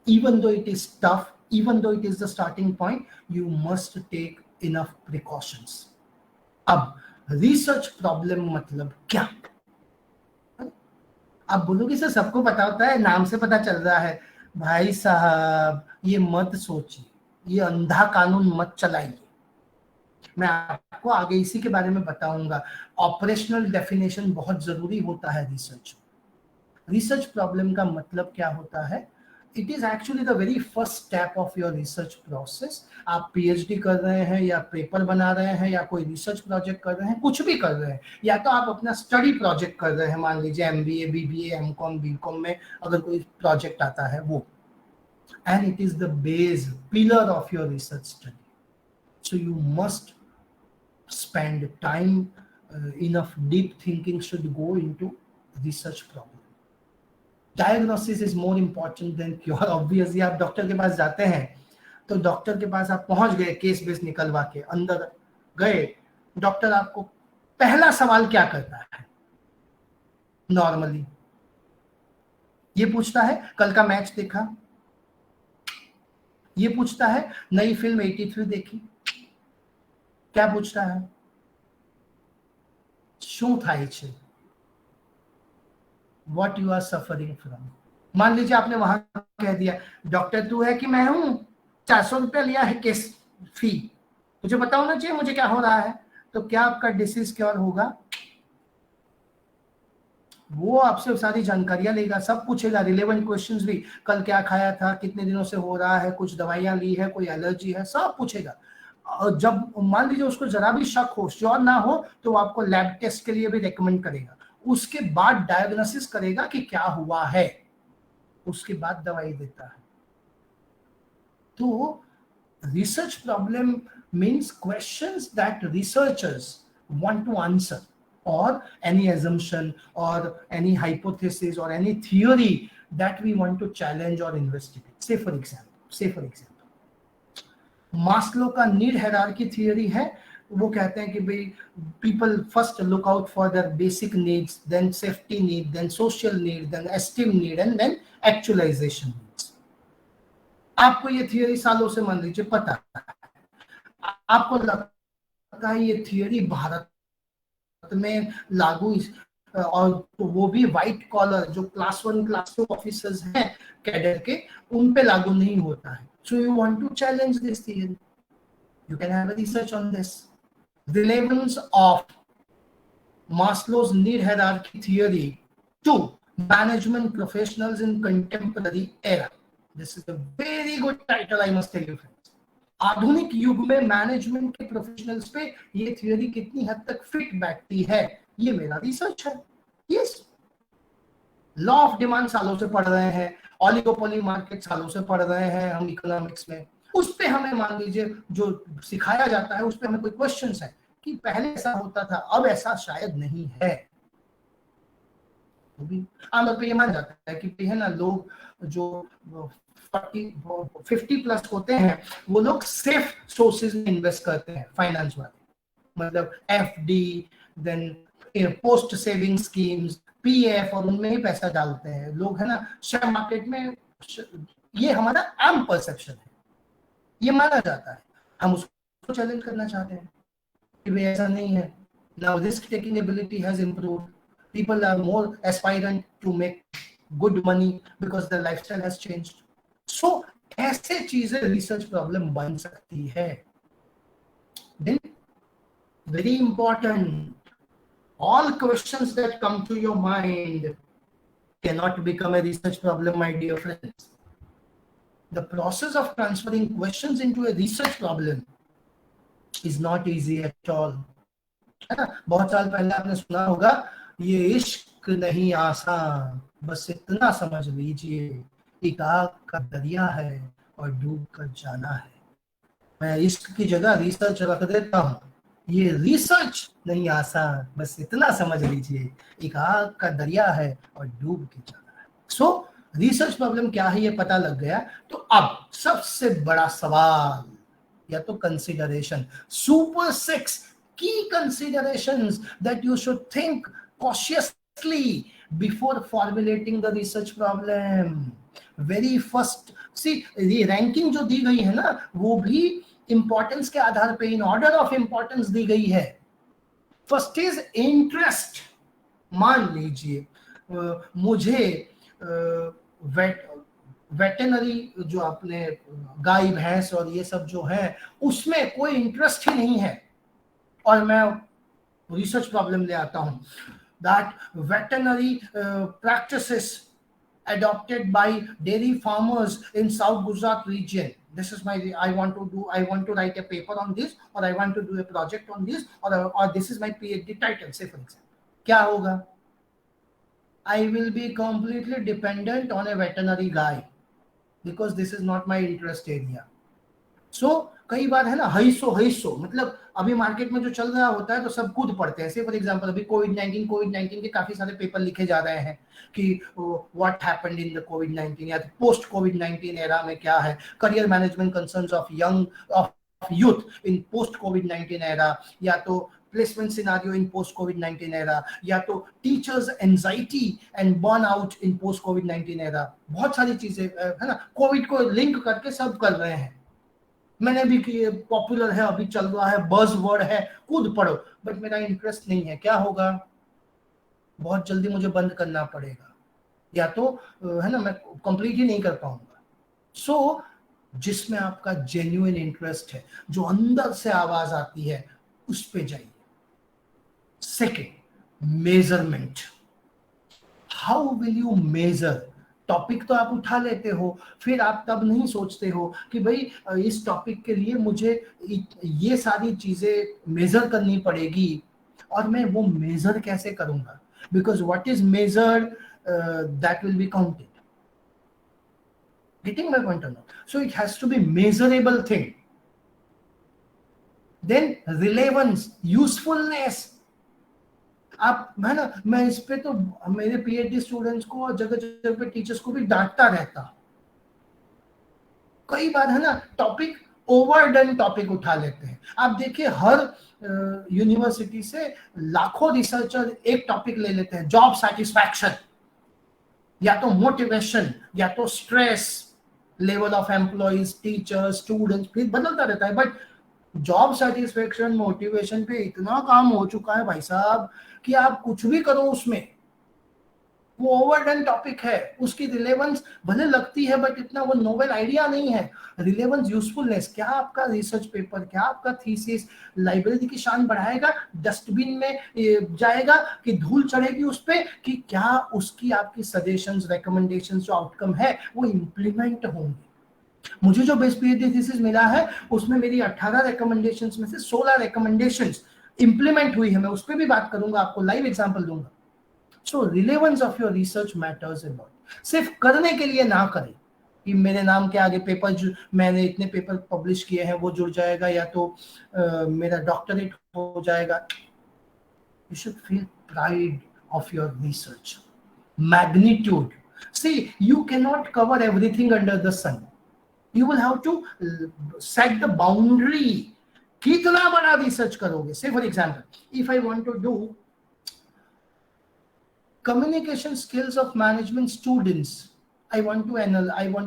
even though it is tough, even though it is the starting point, you must take enough precautions. अब रिसर्च प्रॉब्लम मतलब क्या? आप बोलोगे सर सबको पता होता है, नाम से पता चल रहा है। भाई साहब ये मत सोचिए, ये अंधा कानून मत चलाइए। मैं आपको आगे इसी के बारे में बताऊंगा। ऑपरेशनल डेफिनेशन बहुत जरूरी होता है रिसर्च। रिसर्च प्रॉब्लम का मतलब क्या होता है? It is actually the very first step of your research process. आप पीएचडी कर रहे हैं या पेपर बना रहे हैं या कोई रिसर्च प्रोजेक्ट कर रहे हैं, कुछ भी कर रहे हैं, या तो आप अपना स्टडी प्रोजेक्ट कर रहे हैं, मान लीजिए एमबीए, बीबीए, एमकॉम, बीकॉम में अगर कोई प्रोजेक्ट आता है वो, and it is the base pillar of your research study. So you must spend time, enough deep thinking should go into research problem. Diagnosis is more important than cure. Obviously आप doctor के पास जाते हैं तो doctor के पास आप पहुंच गए, case base निकलवा के अंदर गए, डॉक्टर आपको पहला सवाल क्या करता है नॉर्मली? ये पूछता है कल का मैच देखा, ये पूछता है नई फिल्म 83 देखी, क्या पूछता है? શું થાય છે? What you are suffering from? मान लीजिए आपने वहां कह दिया डॉक्टर तू है कि मैं हूं, 400 रुपया लिया है केस फी, मुझे पता होना चाहिए मुझे क्या हो रहा है, तो क्या आपका डिसीज क्योर होगा? वो आपसे सारी जानकारियां लेगा, सब पूछेगा, रिलेवेंट क्वेश्चंस भी, कल क्या खाया था, कितने दिनों से हो रहा है, कुछ दवाइयां ली है, कोई एलर्जी है, सब पूछेगा। और जब मान लीजिए उसको जरा भी शक हो, श्योर ना हो, तो वो आपको लैब टेस्ट के लिए भी रेकमेंड करेगा। उसके बाद डायग्नोसिस करेगा कि क्या हुआ है, उसके बाद दवाई देता है। तो research problem means questions that researchers want to answer, or any assumption or any hypothesis or any theory that we want to challenge or investigate. Say for example, Maslow का नीड हायरार्की थियरी है। वो कहते हैं कि भाई people first look out for their basic needs, then safety need, then social need, then esteem need and then actualization needs. आपको ये theory सालों से मान लीजिए पता है, आपको लगता लगता है ये थियरी भारत में लागू और तो वो भी व्हाइट कॉलर जो क्लास 1 क्लास 2 ऑफिसर्स हैं कैडर के, उन पे लागू नहीं होता है. So you want to challenge this theory, you can have a research on this. Relevance of Maslow's need hierarchy theory to management professionals in contemporary era. This is a very good title, I must tell you friends. आधुनिक युग में management के professionals पे ये theory कितनी हद तक fit बैठती है, ये मेरा रिसर्च है. यस, लॉ ऑफ डिमांड सालों से पढ़ रहे हैं, ऑलिगोपोली मार्केट सालों से पढ़ रहे हैं हम इकोनॉमिक्स में. उस पे हमें मान लीजिए जो सिखाया जाता है उस पे हमें कोई क्वेश्चंस है कि पहले ऐसा होता था, अब ऐसा शायद नहीं है. आमतौर पे ये मान जाता है कि है ना, लोग जो 50 प्लस होते हैं वो लोग सेफ सोर्सेज में इन्वेस्ट करते हैं, फाइनेंस वाले, मतलब FD, then post saving schemes, PF, और उनमें ही पैसा डालते हैं लोग, है ना, शेयर मार्केट में. ये हमारा आम परसेप्शन है, ये माना जाता है. हम उसको चैलेंज करना चाहते हैं कि भाई ऐसा नहीं है. Now risk taking ability has improved, people are more aspirant to make good money because their lifestyle has changed. So ऐसे चीजें रिसर्च प्रॉब्लम बन सकती है. Then very important, all questions that come to your mind cannot become a research problem, my dear friends. The process of transferring questions into a research problem is not easy at all. है ना, बहुत साल पहले आपने सुना होगा, ये इश्क नहीं आसान, बस इतना समझ लीजिए, एक आग का दरिया है और डूब कर जाना है. मैं इश्क की जगह रिसर्च रख देता हूँ. ये रिसर्च नहीं आसान, बस इतना समझ लीजिए, एक आग का दरिया है और डूब के जाना है. सो रिसर्च प्रॉब्लम क्या है ये पता लग गया. तो अब सबसे बड़ा सवाल या तो consideration, super 6 key considerations that you should think cautiously before formulating the research problem. Very first, see, ये रैंकिंग जो दी गई है ना, वो भी इंपॉर्टेंस के आधार पे इन ऑर्डर ऑफ इंपॉर्टेंस दी गई है. First is interest. मान लीजिए मुझे वेटेनरी जो आपने गाय भैंस और ये सब जो है उसमें कोई इंटरेस्ट ही नहीं है, और मैं रिसर्च प्रॉब्लम ले आता हूं that veterinary practices adopted by dairy farmers in South Gujarat region. This is my, I want to write a paper on this, or I want to do a project on this, or this is my PhD title, say for example. क्या होगा? I will be completely dependent on a veterinary guy because this is not my interest area. So कई बार है ना, हईसो मतलब अभी market में जो चल रहा होता है तो सब खुद पढ़ते हैं. फॉर एग्जांपल अभी कोविड-19 के काफी सारे पेपर लिखे जा रहे हैं कि व्हाट हैपेंड इन द कोविड-19 या पोस्ट कोविड-19 एरा में क्या है, career management concerns of youth in post covid era, या तो placement scenario in post covid era, या तो teachers anxiety and burnout in post covid era. बहुत सारी चीजें है ना, कोविड को लिंक करके सब कर रहे हैं. मैंने भी कि पॉपुलर है, अभी चल रहा है, बज़ वर्ड है, खुद पढ़ो, बट मेरा इंटरेस्ट नहीं है. क्या होगा? बहुत जल्दी मुझे बंद करना पड़ेगा, या तो है ना, मैं कंप्लीट ही नहीं कर पाऊंगा. सो जिसमें आपका जेन्युइन इंटरेस्ट है, जो अंदर से आवाज आती है, उस पे जाइए. Second, measurement. How will you measure? Topic तो आप उठा लेते हो, फिर आप तब नहीं सोचते हो कि भाई इस टॉपिक के लिए मुझे ये सारी चीजें मेजर करनी पड़ेगी, और मैं वो मेजर कैसे करूंगा? Because what is measured that will be counted. Getting my point or not? So it has to be measurable thing. Then relevance, usefulness. आप है ना, मैं इस पे तो मेरे पीएचडी स्टूडेंट्स को और जगह जगह पे टीचर्स को भी डांटता रहता. कई बार है ना, टॉपिक ओवरडन टॉपिक उठा लेते हैं. आप देखिए हर यूनिवर्सिटी से लाखों रिसर्चर एक टॉपिक ले लेते हैं, जॉब सेटिस्फैक्शन, या तो मोटिवेशन, या तो stress level of employees, teachers, students, फिर बदलता रहता है. बट जॉब सेटिस्फेक्शन मोटिवेशन पे इतना काम हो चुका है भाई साहब कि आप कुछ भी करो उसमें, वो ओवरडन टॉपिक है, उसकी रिलेवेंस भले लगती है बट इतना वो नोवेल आइडिया नहीं है। रिलेवेंस, यूजफुलनेस, क्या आपका रिसर्च पेपर, क्या आपका थीसिस लाइब्रेरी की शान बढ़ाएगा, डस्टबिन में जाएगा कि धूल चढ़ेगी उस पे, कि क्या उसकी आपकी सजेशंस रिकमेंडेशंस जो आउटकम है वो इंप्लीमेंट होंगे। मुझे जो बेस्ट पीएचडी थीसिस मिला है उसमें मेरी 18 रिकमेंडेशंस में से 16 रिकमेंडेशंस इंप्लीमेंट हुई है। मैं उस पर भी बात करूंगा, आपको लाइव एग्जांपल दूंगा। So relevance of your research matters a lot. सिर्फ करने के लिए ना करें कि मेरे नाम के आगे पेपर, मैंने इतने पेपर पब्लिश किए हैं वो जुड़ जाएगा, या तो मेरा डॉक्टरेट हो जाएगा। You should feel pride of your research, magnitude. See, you can not cover everything under the sun. You will have to set the boundary. कितना बड़ा रिसर्च करोगे? Say for example, if I want to do communication skills of management students, I want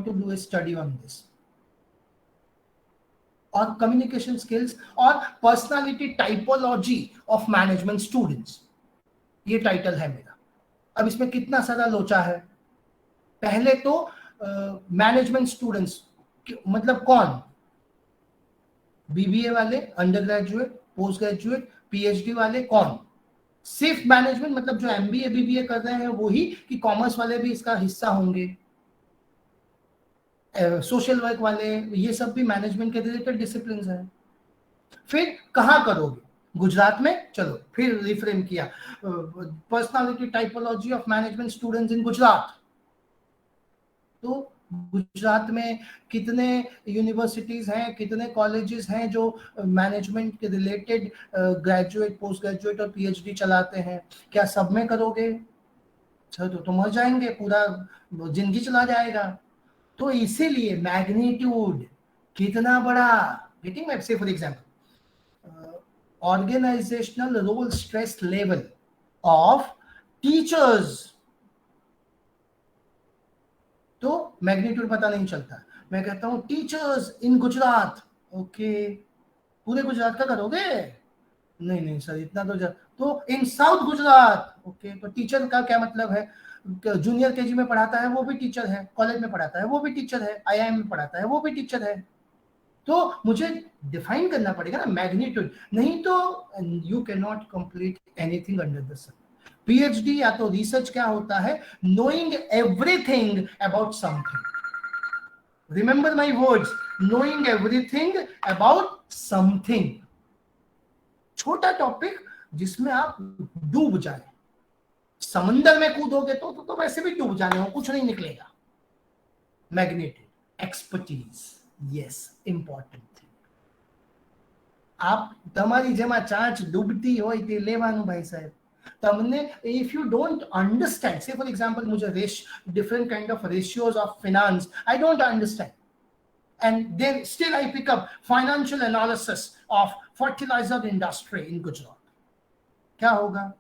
to do a study on this, or communication skills or personality typology of management students, ये title है मेरा। अब इसमें कितना सारा लोचा है। पहले तो मैनेजमेंट स्टूडेंट्स मतलब कौन? बीबीए वाले, under graduate, post graduate, PhD वाले, कौन? सिर्फ मैनेजमेंट मतलब जो एमबीए बीबीए कर रहे हैं वही, कि कॉमर्स वाले भी इसका हिस्सा होंगे, सोशल वर्क वाले, ये सब भी मैनेजमेंट के रिलेटेड डिसिप्लिन है। फिर कहाँ करोगे? गुजरात में? चलो फिर रिफ्रेम किया, personality typology of management students in Gujarat. तो गुजरात में कितने यूनिवर्सिटीज हैं, कितने कॉलेजेस हैं जो मैनेजमेंट के रिलेटेड ग्रेजुएट, पोस्ट ग्रेजुएट और पीएचडी चलाते हैं? क्या सब में करोगे? तो मर जाएंगे, पूरा जिंदगी चला जाएगा। तो इसीलिए मैग्नीट्यूड कितना बड़ा, गेटिंग मैं, say for example organizational role stress level of teachers, तो मैग्नीट्यूड पता नहीं चलता। मैं कहता हूं टीचर्स इन गुजरात, ओके, पूरे गुजरात का करोगे? नहीं नहीं सर, इतना तो इन साउथ गुजरात, ओके। तो टीचर का क्या मतलब है? जूनियर केजी में पढ़ाता है वो भी टीचर है, कॉलेज में पढ़ाता है वो भी टीचर है, आईआईएम में पढ़ाता है वो भी टीचर है। तो मुझे डिफाइन करना पड़ेगा ना मैग्नीट्यूड, नहीं तो you can not complete anything under the sun. PhD या तो रिसर्च क्या होता है? Knowing everything about something. Remember my words, knowing everything about something. छोटा टॉपिक जिसमें आप डूब जाए। समंदर में कूदोगे तो वैसे भी डूब जाने हो, कुछ नहीं निकलेगा। Magnetic expertise, yes, important thing. आप તમારી જેમાં ચાંચ ડૂબતી હોય તે લેવાનું ભાઈ સાહેબ। તમને, if you don't understand, say for example मुझे different kind of ratios of finance I don't understand, and then still I pick up financial analysis of fertilizer industry in Gujarat, क्या होगा?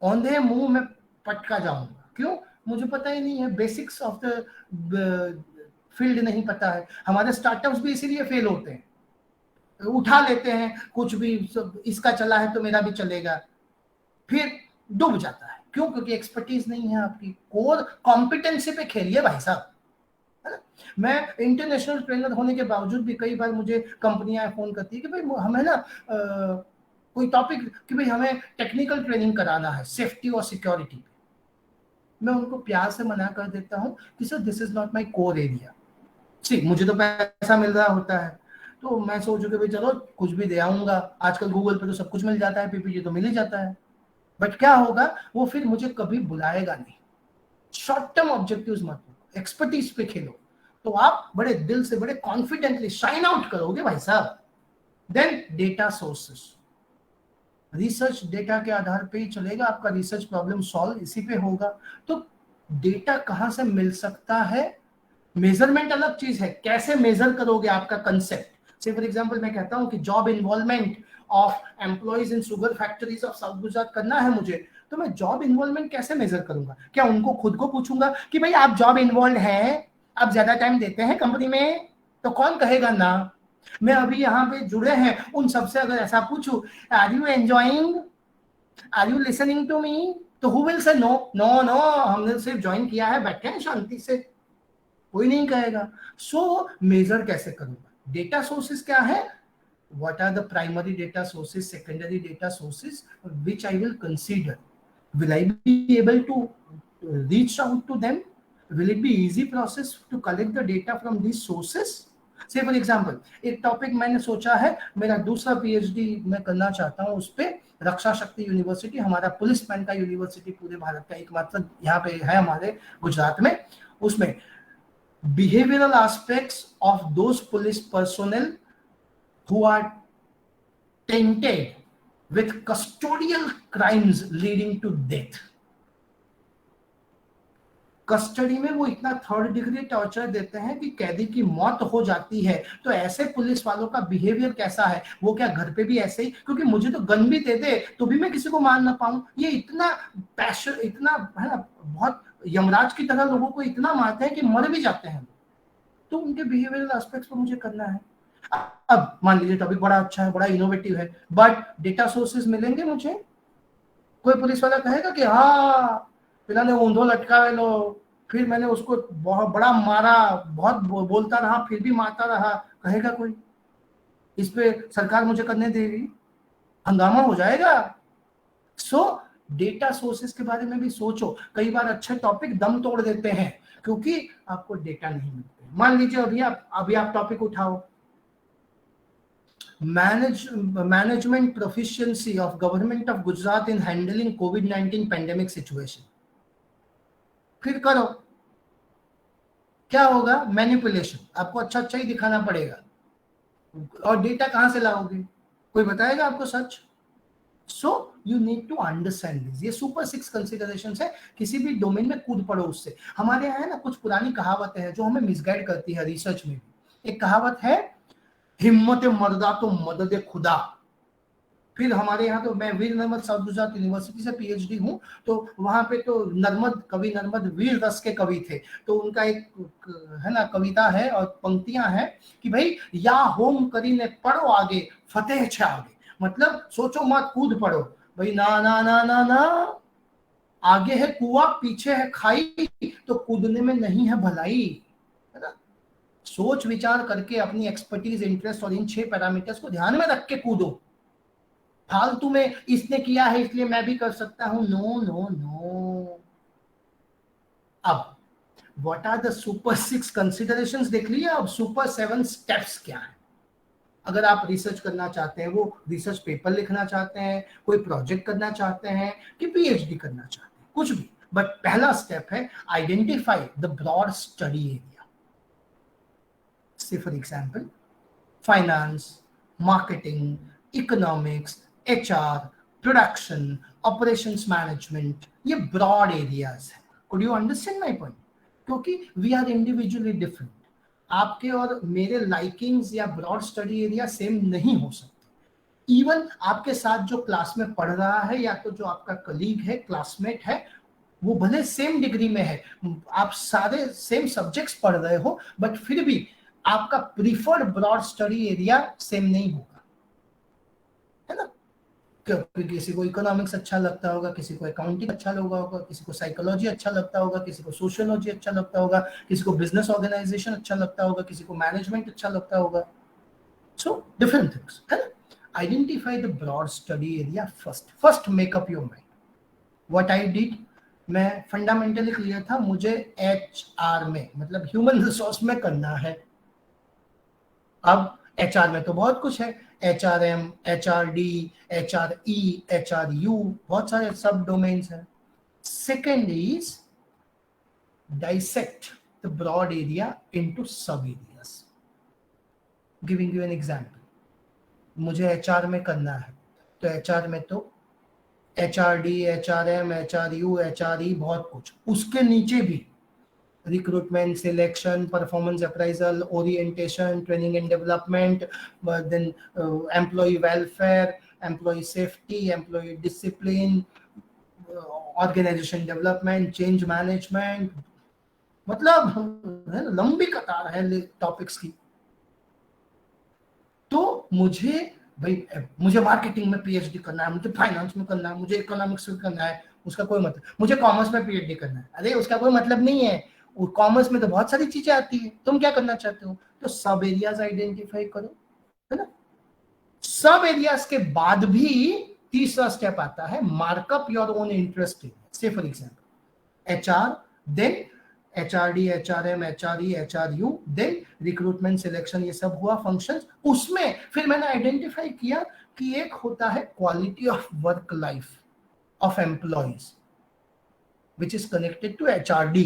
औंधे मुंह में पटका जाऊंगा। क्यों? मुझे पता ही नहीं है, बेसिक्स ऑफ द फील्ड नहीं पता है। हमारे स्टार्टअप्स भी इसीलिए फेल होते हैं, उठा लेते हैं कुछ भी, इसका चला है तो मेरा भी चलेगा, फिर डूब जाता है। क्यों? क्योंकि एक्सपर्टीज नहीं है आपकी। कोर कॉम्पिटेंसी पे खेलिए भाई साहब, है ना। मैं इंटरनेशनल ट्रेनर होने के बावजूद भी कई बार मुझे कंपनियां फोन करती है कि भाई हमें ना कोई टॉपिक, कि भाई हमें टेक्निकल ट्रेनिंग कराना है सेफ्टी और सिक्योरिटी पे। मैं उनको प्यार से मना कर देता हूँ कि sir this is not my core area. See, मुझे तो पैसा मिल रहा होता है तो मैं सोचूं कि भाई चलो कुछ भी दे आऊंगा, आजकल गूगल पे तो सब कुछ मिल जाता है, पीपीटी तो मिल ही जाता है। बट क्या होगा, वो फिर मुझे कभी बुलाएगा नहीं। शॉर्ट टर्म ऑब्जेक्टिव्स मत लो, एक्सपर्टीज पे खेलो, तो आप बड़े दिल से, बड़े कॉन्फिडेंटली शाइन आउट करोगे भाई साहब। Then data sources, research data के आधार पे ही चलेगा, आपका रिसर्च प्रॉब्लम सॉल्व इसी पे होगा। तो डेटा कहां से मिल सकता है? मेजरमेंट अलग चीज है, कैसे मेजर करोगे आपका कंसेप्ट। से फॉर एग्जांपल मैं कहता हूं कि job involvement of employees in sugar factories of south Gujarat करना है मुझे, तो मैं जॉब इन्वॉल्वमेंट कैसे मेजर करूंगा? क्या उनको खुद को पूछूंगा कि भाई आप जॉब इन्वॉल्व हैं, आप ज्यादा टाइम देते हैं कंपनी में? तो कौन कहेगा ना? मैं अभी यहाँ पे जुड़े हैं उन सबसे अगर ऐसा पूछूं, are you enjoying, are you listening to me, तो who will say no no no, हमने सिर्फ ज्वाइन किया है, बैठे हैं शांति से, कोई नहीं कहेगा। सो मेजर कैसे करूंगा? डेटा सोर्सेस क्या है? What are the primary data sources, secondary data sources which I will consider? Will I be able to reach out to them? Will it be easy process to collect the data from these sources? Say for example, एक topic मैंने सोचा है, मेरा दूसरा PhD मैं करना चाहता हूँ उस पे, रक्षा शक्ति यूनिवर्सिटी, हमारा पुलिस मैन का यूनिवर्सिटी पूरे भारत का एकमात्र यहाँ पे है हमारे गुजरात में, उसमें behavioral aspects of those police personnel who are tainted with custodial crimes leading to death. Custody में वो इतना थर्ड डिग्री टॉर्चर देते हैं कि कैदी की मौत हो जाती है। तो ऐसे पुलिस वालों का बिहेवियर कैसा है? वो क्या घर पे भी ऐसे ही, क्योंकि मुझे तो गन भी दे दे तो भी मैं किसी को मार ना पाऊं, ये इतना पैशन, इतना है ना, बहुत यमराज की तरह लोगों को इतना मारते हैं कि मर भी जाते हैं। तो उनके बिहेवियरल एस्पेक्ट्स पर मुझे करना है। अब मान लीजिए टॉपिक बड़ा अच्छा है, बड़ा इनोवेटिव है, बट डेटा सोर्सेज मिलेंगे मुझे? कोई पुलिस वाला कहेगा कि हाँ पिला ने ऊंधो लटकावे लो, फिर मैंने उसको बहुत बड़ा मारा, बहुत बोलता रहा फिर भी मारता रहा, कहेगा कोई? इस पे सरकार मुझे करने देगी? हंगामा हो जाएगा। सो डेटा सोर्सेज के बारे में भी सोचो। कई बार अच्छे टॉपिक दम तोड़ देते हैं क्योंकि आपको डेटा नहीं मिलते। मान लीजिए अभी आप टॉपिक उठाओ, management proficiency of government of Gujarat in handling COVID-19 pandemic situation। फिर करो, क्या होगा? मैनिपुलेशन, आपको अच्छा अच्छा ही दिखाना पड़ेगा। और डेटा कहां से लाओगे? कोई बताएगा आपको सच? So you need to understand this. ये सुपर 6 कंसिडरेशंस है। किसी भी डोमेन में कूद पड़ो उससे। हमारे यहाँ है ना कुछ पुरानी कहावतें हैं जो हमें मिसगाइड करती है रिसर्च में। एक कहावत है, हिम्मत मर्दा तो मदद खुदा। फिर हमारे यहाँ तो मैं वीर नर्मद साउथ गुजरात यूनिवर्सिटी से पीएचडी हूँ, तो वहां पे तो कवि नर्मद वीर रस के कवि थे, तो उनका एक है ना कविता है और पंक्तियां हैं कि भाई या होम करी ने पढ़ो आगे फतेह छे आगे। मतलब सोचो मत, कूद पड़ो भाई, ना ना ना ना ना, आगे है कुआं पीछे है खाई, तो कूदने में नहीं है भलाई, है ना। सोच विचार करके अपनी एक्सपर्टीज, इंटरेस्ट और इन 6 पैरामीटर्स को ध्यान में रख के कूदो। फालतू में इसने किया है इसलिए मैं भी कर सकता हूं, नो नो नो। अब what are the super 6 considerations देख लिए, अब सुपर 7 स्टेप्स क्या है? अगर आप रिसर्च करना चाहते हैं, वो रिसर्च पेपर लिखना चाहते हैं, कोई प्रोजेक्ट करना चाहते हैं कि पीएचडी करना चाहते हैं, कुछ भी, बट पहला स्टेप है identify the broad study area. Say for example finance, marketing, economics, HR, production, operations management, ये ब्रॉड एरियाज है। Could you understand my point? क्योंकि वी आर इंडिविजुअली डिफरेंट। आपके और मेरे लाइकिंग्स या ब्रॉड स्टडी एरिया सेम नहीं हो सकते। इवन आपके साथ जो क्लास में पढ़ रहा है या तो जो आपका कलीग है, क्लासमेट है, वो भले सेम डिग्री में है, आप सारे सेम सब्जेक्ट्स पढ़ रहे हो, बट फिर भी आपका preferred broad study area same नहीं होगा, है ना। किसी को इकोनॉमिक्स अच्छा लगता होगा, किसी को अकाउंटिंग अच्छा लगा होगा, किसी को साइकोलॉजी अच्छा लगता होगा, किसी को सोशियोलॉजी अच्छा लगता होगा, किसी को बिजनेस ऑर्गेनाइजेशन अच्छा लगता होगा, किसी को मैनेजमेंट अच्छा लगता होगा। सो डिफरेंट थिंग्स, है ना। Identify the broad study area first make up your mind. What I did, मैं फंडामेंटली क्लियर था, मुझे एचआर में मतलब ह्यूमन रिसोर्स में करना है। अब एचआर में तो बहुत कुछ है, एचआरएम, एचआरडी, एचआरई, एचआरयू, बहुत सारे सब डोमेन्स हैं। Second is dissect the broad area into sub areas. Giving you an example, मुझे एचआर में करना है, तो एचआर में तो एचआरडी, एचआरएम, एचआरयू, एचआरई, बहुत कुछ। उसके नीचे भी recruitment, selection, performance appraisal, orientation, training and development, then employee welfare, employee safety, employee discipline, organization development, change management, मतलब लंबी कतार है टॉपिक्स की। मुझे भाई मुझे मार्केटिंग में पीएचडी करना है, मुझे फाइनेंस में करना है, मुझे इकोनॉमिक्स में करना है, उसका कोई मतलब, मुझे कॉमर्स में पीएचडी करना है, अरे उसका कोई मतलब नहीं है। कॉमर्स में तो बहुत सारी चीजें आती है, तुम क्या करना चाहते हो? तो सब एरियाज आइडेंटिफाई करो, है ना। सब एरियाज के बाद भी तीसरा स्टेप आता है, mark up your own interest in, say for example HR, then HRD, HRM, HRE, HRU, then recruitment, selection, ये सब हुआ फंक्शंस। उसमें फिर मैंने आइडेंटिफाई किया कि एक होता है quality of work life of employees which is connected to HRD,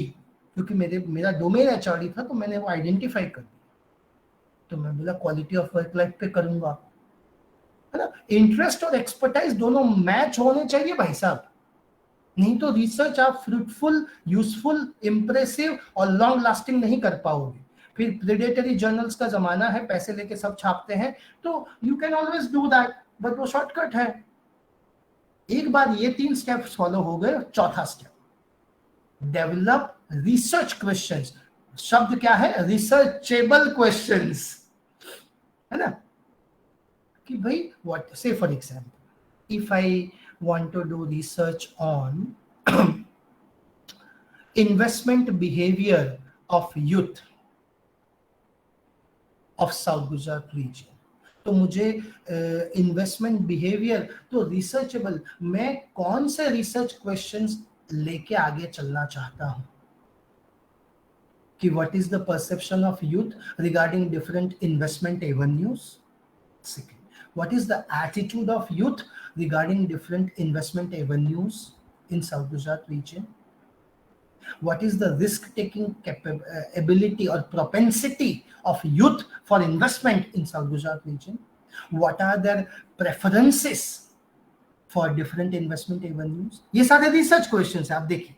क्योंकि मेरा डोमेन एचआरडी था, तो मैंने वो आइडेंटिफाई कर दिया। तो मैं बोला क्वालिटी ऑफ वर्क लाइफ पे करूंगा, है ना। इंटरेस्ट और एक्सपर्टाइज दोनों मैच होने चाहिए भाई साहब, नहीं तो रिसर्च आप फ्रूटफुल, यूजफुल, इंप्रेसिव और लॉन्ग लास्टिंग नहीं कर पाओगे। फिर प्रेडेटरी जर्नल्स का जमाना है, पैसे लेके सब छापते हैं, तो you can always do that, but वो शॉर्टकट है। एक बार ये 3 स्टेप्स फॉलो हो गए, चौथा स्टेप, डेवलप रिसर्च क्वेश्चंस। शब्द क्या है? रिसर्चेबल क्वेश्चंस, है ना। कि भाई व्हाट, से for example if I want to do research on investment behavior of youth of South Gujarat region, तो मुझे इन्वेस्टमेंट बिहेवियर तो रिसर्चेबल, मैं कौन से रिसर्च क्वेश्चंस लेके आगे चलना चाहता हूं कि what is the perception of youth regarding different investment avenues, what is the attitude of youth regarding different investment avenues in South Gujarat region, what is the risk taking ability or propensity of youth for investment in South Gujarat region, what are their preferences for different investment avenues, ये सारे research questions है, आप देखिए,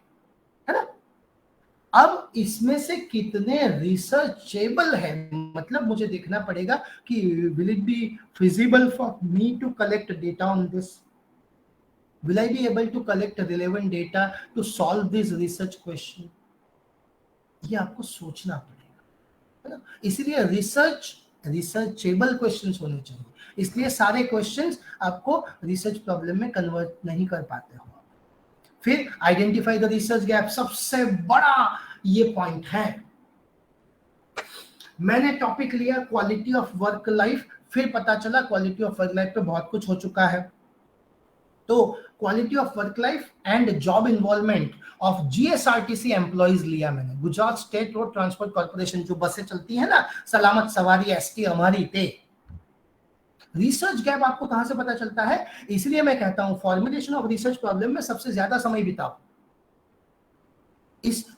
है ना। अब इसमें से कितने रिसर्चेबल है, मतलब मुझे देखना पड़ेगा कि will it be feasible for me to collect data on this, will I be able to collect relevant data to solve this research question, ये आपको सोचना पड़ेगा, है ना। इसलिए रिसर्चेबल क्वेश्चंस होने चाहिए, इसलिए सारे क्वेश्चंस आपको रिसर्च प्रॉब्लम में कन्वर्ट नहीं कर पाते हो। फिर आइडेंटिफाई द रिसर्च गैप, सबसे बड़ा ये पॉइंट है। मैंने टॉपिक लिया क्वालिटी ऑफ वर्क लाइफ, फिर पता चला क्वालिटी ऑफ वर्क लाइफ पे बहुत कुछ हो चुका है, तो quality of work life and job involvement of GSRTC employees लिया मैंने, Gujarat state road transport corporation, जो बसें चलती है ना, सलामत सवारी एसटी हमारी पे। रिसर्च गैप आपको कहां से पता चलता है? इसलिए मैं कहता हूं फॉर्मुलेशन ऑफ रिसर्च प्रॉब्लम में सबसे ज्यादा समय बिताओ।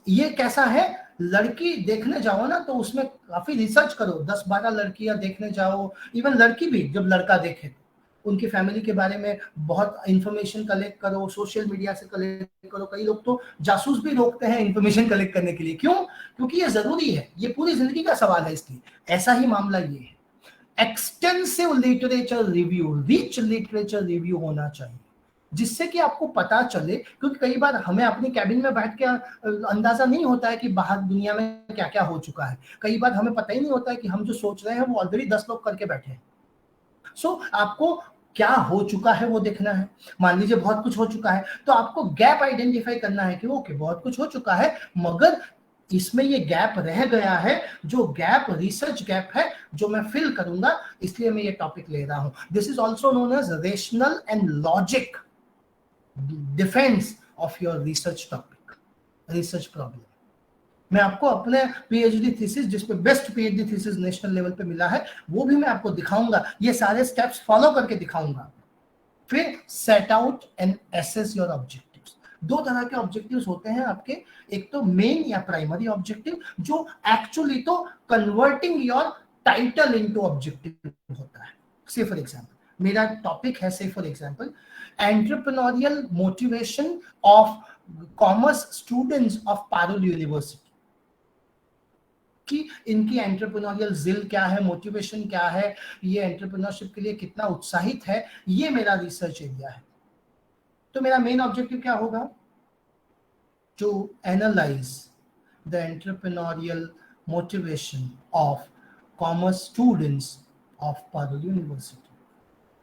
ये कैसा है, लड़की देखने जाओ ना तो उसमें काफी रिसर्च करो, 10-12 लड़कियां देखने जाओ, इवन लड़की भी जब लड़का देखे उनकी फैमिली के बारे में बहुत इंफॉर्मेशन कलेक्ट करो, सोशल मीडिया से कलेक्ट करो। कई लोग तो जासूस भी रोकते हैं इंफॉर्मेशन कलेक्ट करने के लिए, क्यों? क्योंकि ये जरूरी है, ये पूरी जिंदगी का सवाल है, इसलिए ऐसा ही मामला ये है। Extensive literature review, rich literature review होना चाहिए, जिससे कि आपको पता चले, क्योंकि कई बार हमें अपनी कैबिन में बैठ के अंदाजा नहीं होता है कि बाहर दुनिया में क्या क्या हो चुका है, कई बार हमें पता ही नहीं होता है कि हम जो सोच रहे हैं वो ऑलरेडी 10 लोग करके बैठे हैं। सो आपको क्या हो चुका है वो देखना है। मान लीजिए बहुत कुछ हो चुका है, तो आपको गैप आइडेंटिफाई करना है कि ओके बहुत कुछ हो चुका है, मगर इसमें ये गैप रह गया है, जो गैप रिसर्च गैप है, जो मैं फिल करूंगा, इसलिए मैं ये टॉपिक ले रहा हूं। This is also known as rational and logic defence of your research topic, research problem. मैं आपको अपने पीएचडी थीसिस, जिसपे best PhD thesis national level पे मिला है, वो भी मैं आपको दिखाऊंगा, ये सारे स्टेप्स फॉलो करके दिखाऊंगा। फिर set out and assess your objectives. 2 तरह के ऑब्जेक्टिव्स होते हैं आपके, एक तो मेन या प्राइमरी ऑब्जेक्टिव, जो एक्चुअली तो converting your title into objective होता है। से फॉर एग्जांपल मेरा टॉपिक है, से for example entrepreneurial motivation of commerce students of Parul university, कि इनकी एंटरप्रेन्योरियल जिल क्या है, मोटिवेशन क्या है, ये एंटरप्रेन्योरशिप के लिए कितना उत्साहित है, ये मेरा रिसर्च एरिया है। तो मेरा मेन ऑब्जेक्टिव क्या होगा? To analyze the entrepreneurial motivation of commerce students of Parul University.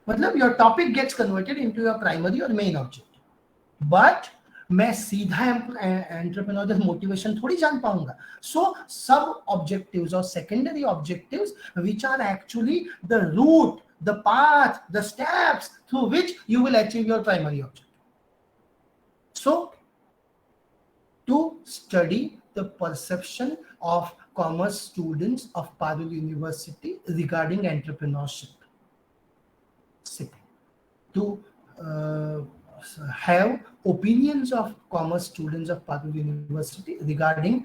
मतलब your topic gets converted into your primary or main objective. But मैं सीधा एंटरप्रेन्योरियल मोटिवेशन थोड़ी जान पाऊंगा. सो सब ऑब्जेक्टिव्स और secondary objectives which are actually the route, the path, the steps through which you will achieve your primary objective. So to study the perception of commerce students of Parul University regarding entrepreneurship. Second, to have opinions of commerce students of Parul University regarding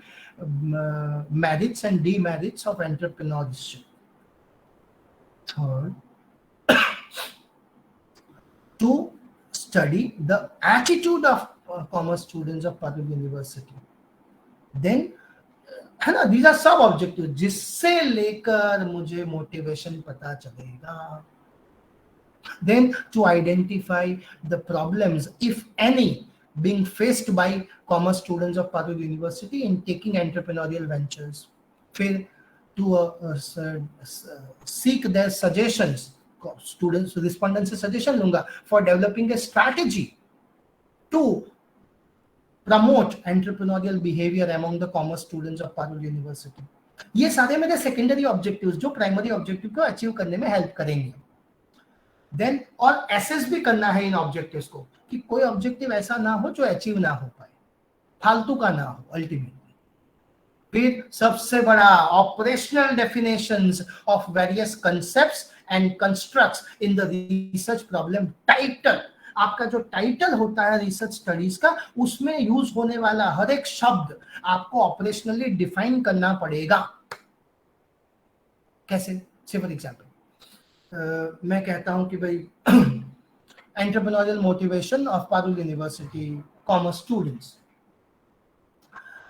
merits and demerits of entrepreneurship. Third, to study the attitude of commerce students of Parul University. Then है ना, these are सब objective जिससे लेकर मुझे motivation पता चलेगा. Then to identify the problems, if any, being faced by commerce students of Parul University in taking entrepreneurial ventures. फिर to seek their suggestions, students respondents से suggestion लूंगा for developing a strategy to promote entrepreneurial behavior among the commerce students of Parul University. ये सारे मेरे secondary objectives जो primary objective को achieve करने में हेल्प करेंगे. देन और एसेस भी करना है इन ऑब्जेक्टिव्स को कि कोई ऑब्जेक्टिव ऐसा ना हो जो अचीव ना हो पाए, फालतू का ना हो अल्टीमेटली. फिर सबसे बड़ा operational definitions of various concepts and constructs in the research problem. Title, आपका जो टाइटल होता है रिसर्च स्टडीज का, उसमें यूज होने वाला हर एक शब्द आपको ऑपरेशनली डिफाइन करना पड़ेगा. कैसे? से फॉर एग्जांपल मैं कहता हूं कि भाई entrepreneurial motivation of Parul university commerce students.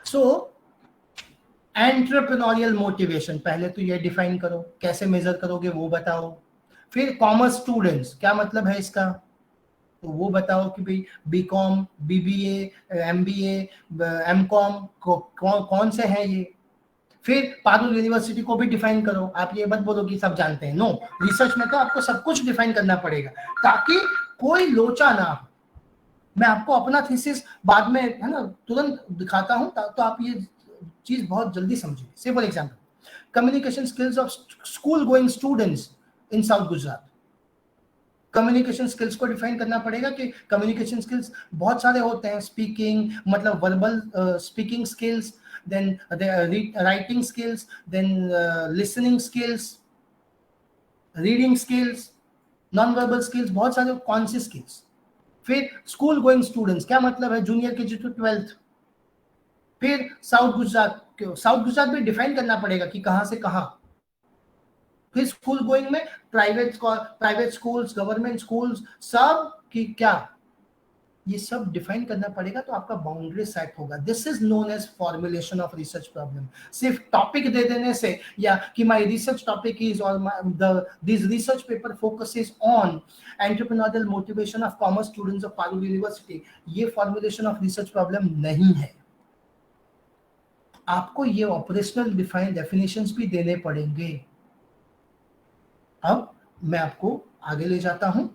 So entrepreneurial motivation पहले तो ये डिफाइन करो, कैसे मेजर करोगे वो बताओ. फिर कॉमर्स स्टूडेंट्स क्या मतलब है इसका, तो वो बताओ कि भाई बीकॉम, बीबीए, एमबीए, एमकॉम कौन से हैं ये. फिर पारुल यूनिवर्सिटी को भी डिफाइन करो. आप ये मत बोलो कि सब जानते हैं, नो, रिसर्च में तो आपको सब कुछ डिफाइन करना पड़ेगा ताकि कोई लोचा ना हो. मैं आपको अपना थीसिस बाद में है ना तुरंत दिखाता हूं तो आप ये चीज बहुत जल्दी समझिए. से for example communication skills of school going students in south Gujarat. Communication skills को डिफाइन करना पड़ेगा कि कम्युनिकेशन स्किल्स बहुत सारे होते हैं. स्पीकिंग मतलब verbal speaking skills, then the writing skills, then listening skills, reading skills, non-verbal skills, बहुत सारे कौन सी skills. फिर स्कूल गोइंग स्टूडेंट्स क्या मतलब है, जूनियर केजी टू 12th. फिर साउथ गुजरात भी डिफाइन करना पड़ेगा कि कहां से कहां. फिर स्कूल गोइंग में प्राइवेट स्कूल्स, गवर्नमेंट स्कूल्स, सब की क्या, ये सब डिफाइन करना पड़ेगा तो आपका बाउंड्री सेट होगा. This is known as formulation of research problem. सिर्फ टॉपिक दे देने से या कि माय रिसर्च टॉपिक इज और this research paper focuses on entrepreneurial motivation of commerce students of Parul university, ये फॉर्मुलेशन ऑफ रिसर्च प्रॉब्लम नहीं है. आपको ये ऑपरेशनल डेफिनेशंस भी देने पड़ेंगे. अब मैं आपको आगे ले जाता हूं.